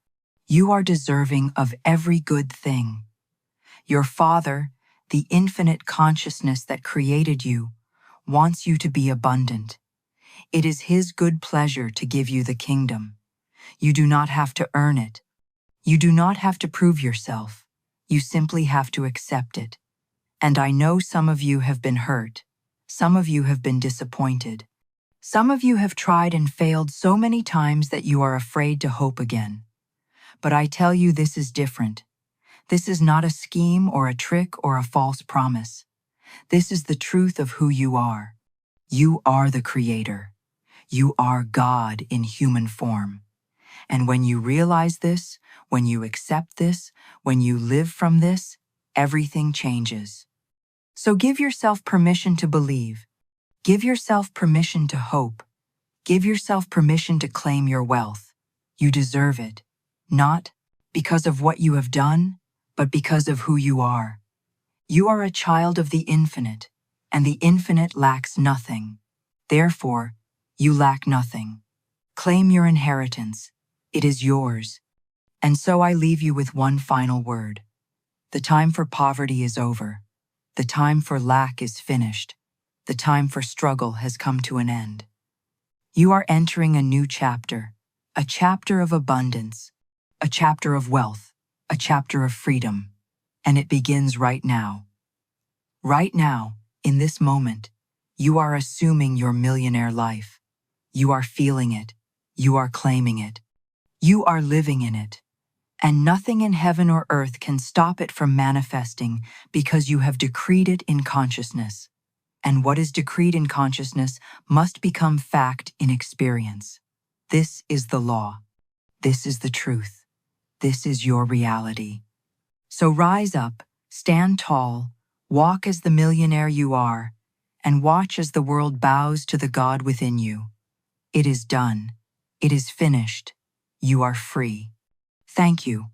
You are deserving of every good thing. Your Father, the infinite consciousness that created you, wants you to be abundant. It is His good pleasure to give you the kingdom. You do not have to earn it. You do not have to prove yourself. You simply have to accept it. And I know some of you have been hurt. Some of you have been disappointed. Some of you have tried and failed so many times that you are afraid to hope again. But I tell you, this is different. This is not a scheme or a trick or a false promise. This is the truth of who you are. You are the Creator. You are God in human form. And when you realize this, when you accept this, when you live from this, everything changes. So give yourself permission to believe. Give yourself permission to hope. Give yourself permission to claim your wealth. You deserve it, not because of what you have done, but because of who you are. You are a child of the infinite, and the infinite lacks nothing. Therefore, you lack nothing. Claim your inheritance. It is yours. And so I leave you with one final word. The time for poverty is over. The time for lack is finished. The time for struggle has come to an end. You are entering a new chapter, a chapter of abundance, a chapter of wealth, a chapter of freedom. And it begins right now. Right now, in this moment, you are assuming your millionaire life. You are feeling it. You are claiming it. You are living in it. And nothing in heaven or earth can stop it from manifesting because you have decreed it in consciousness. And what is decreed in consciousness must become fact in experience. This is the law. This is the truth. This is your reality. So rise up, stand tall, walk as the millionaire you are, and watch as the world bows to the God within you. It is done. It is finished. You are free. Thank you.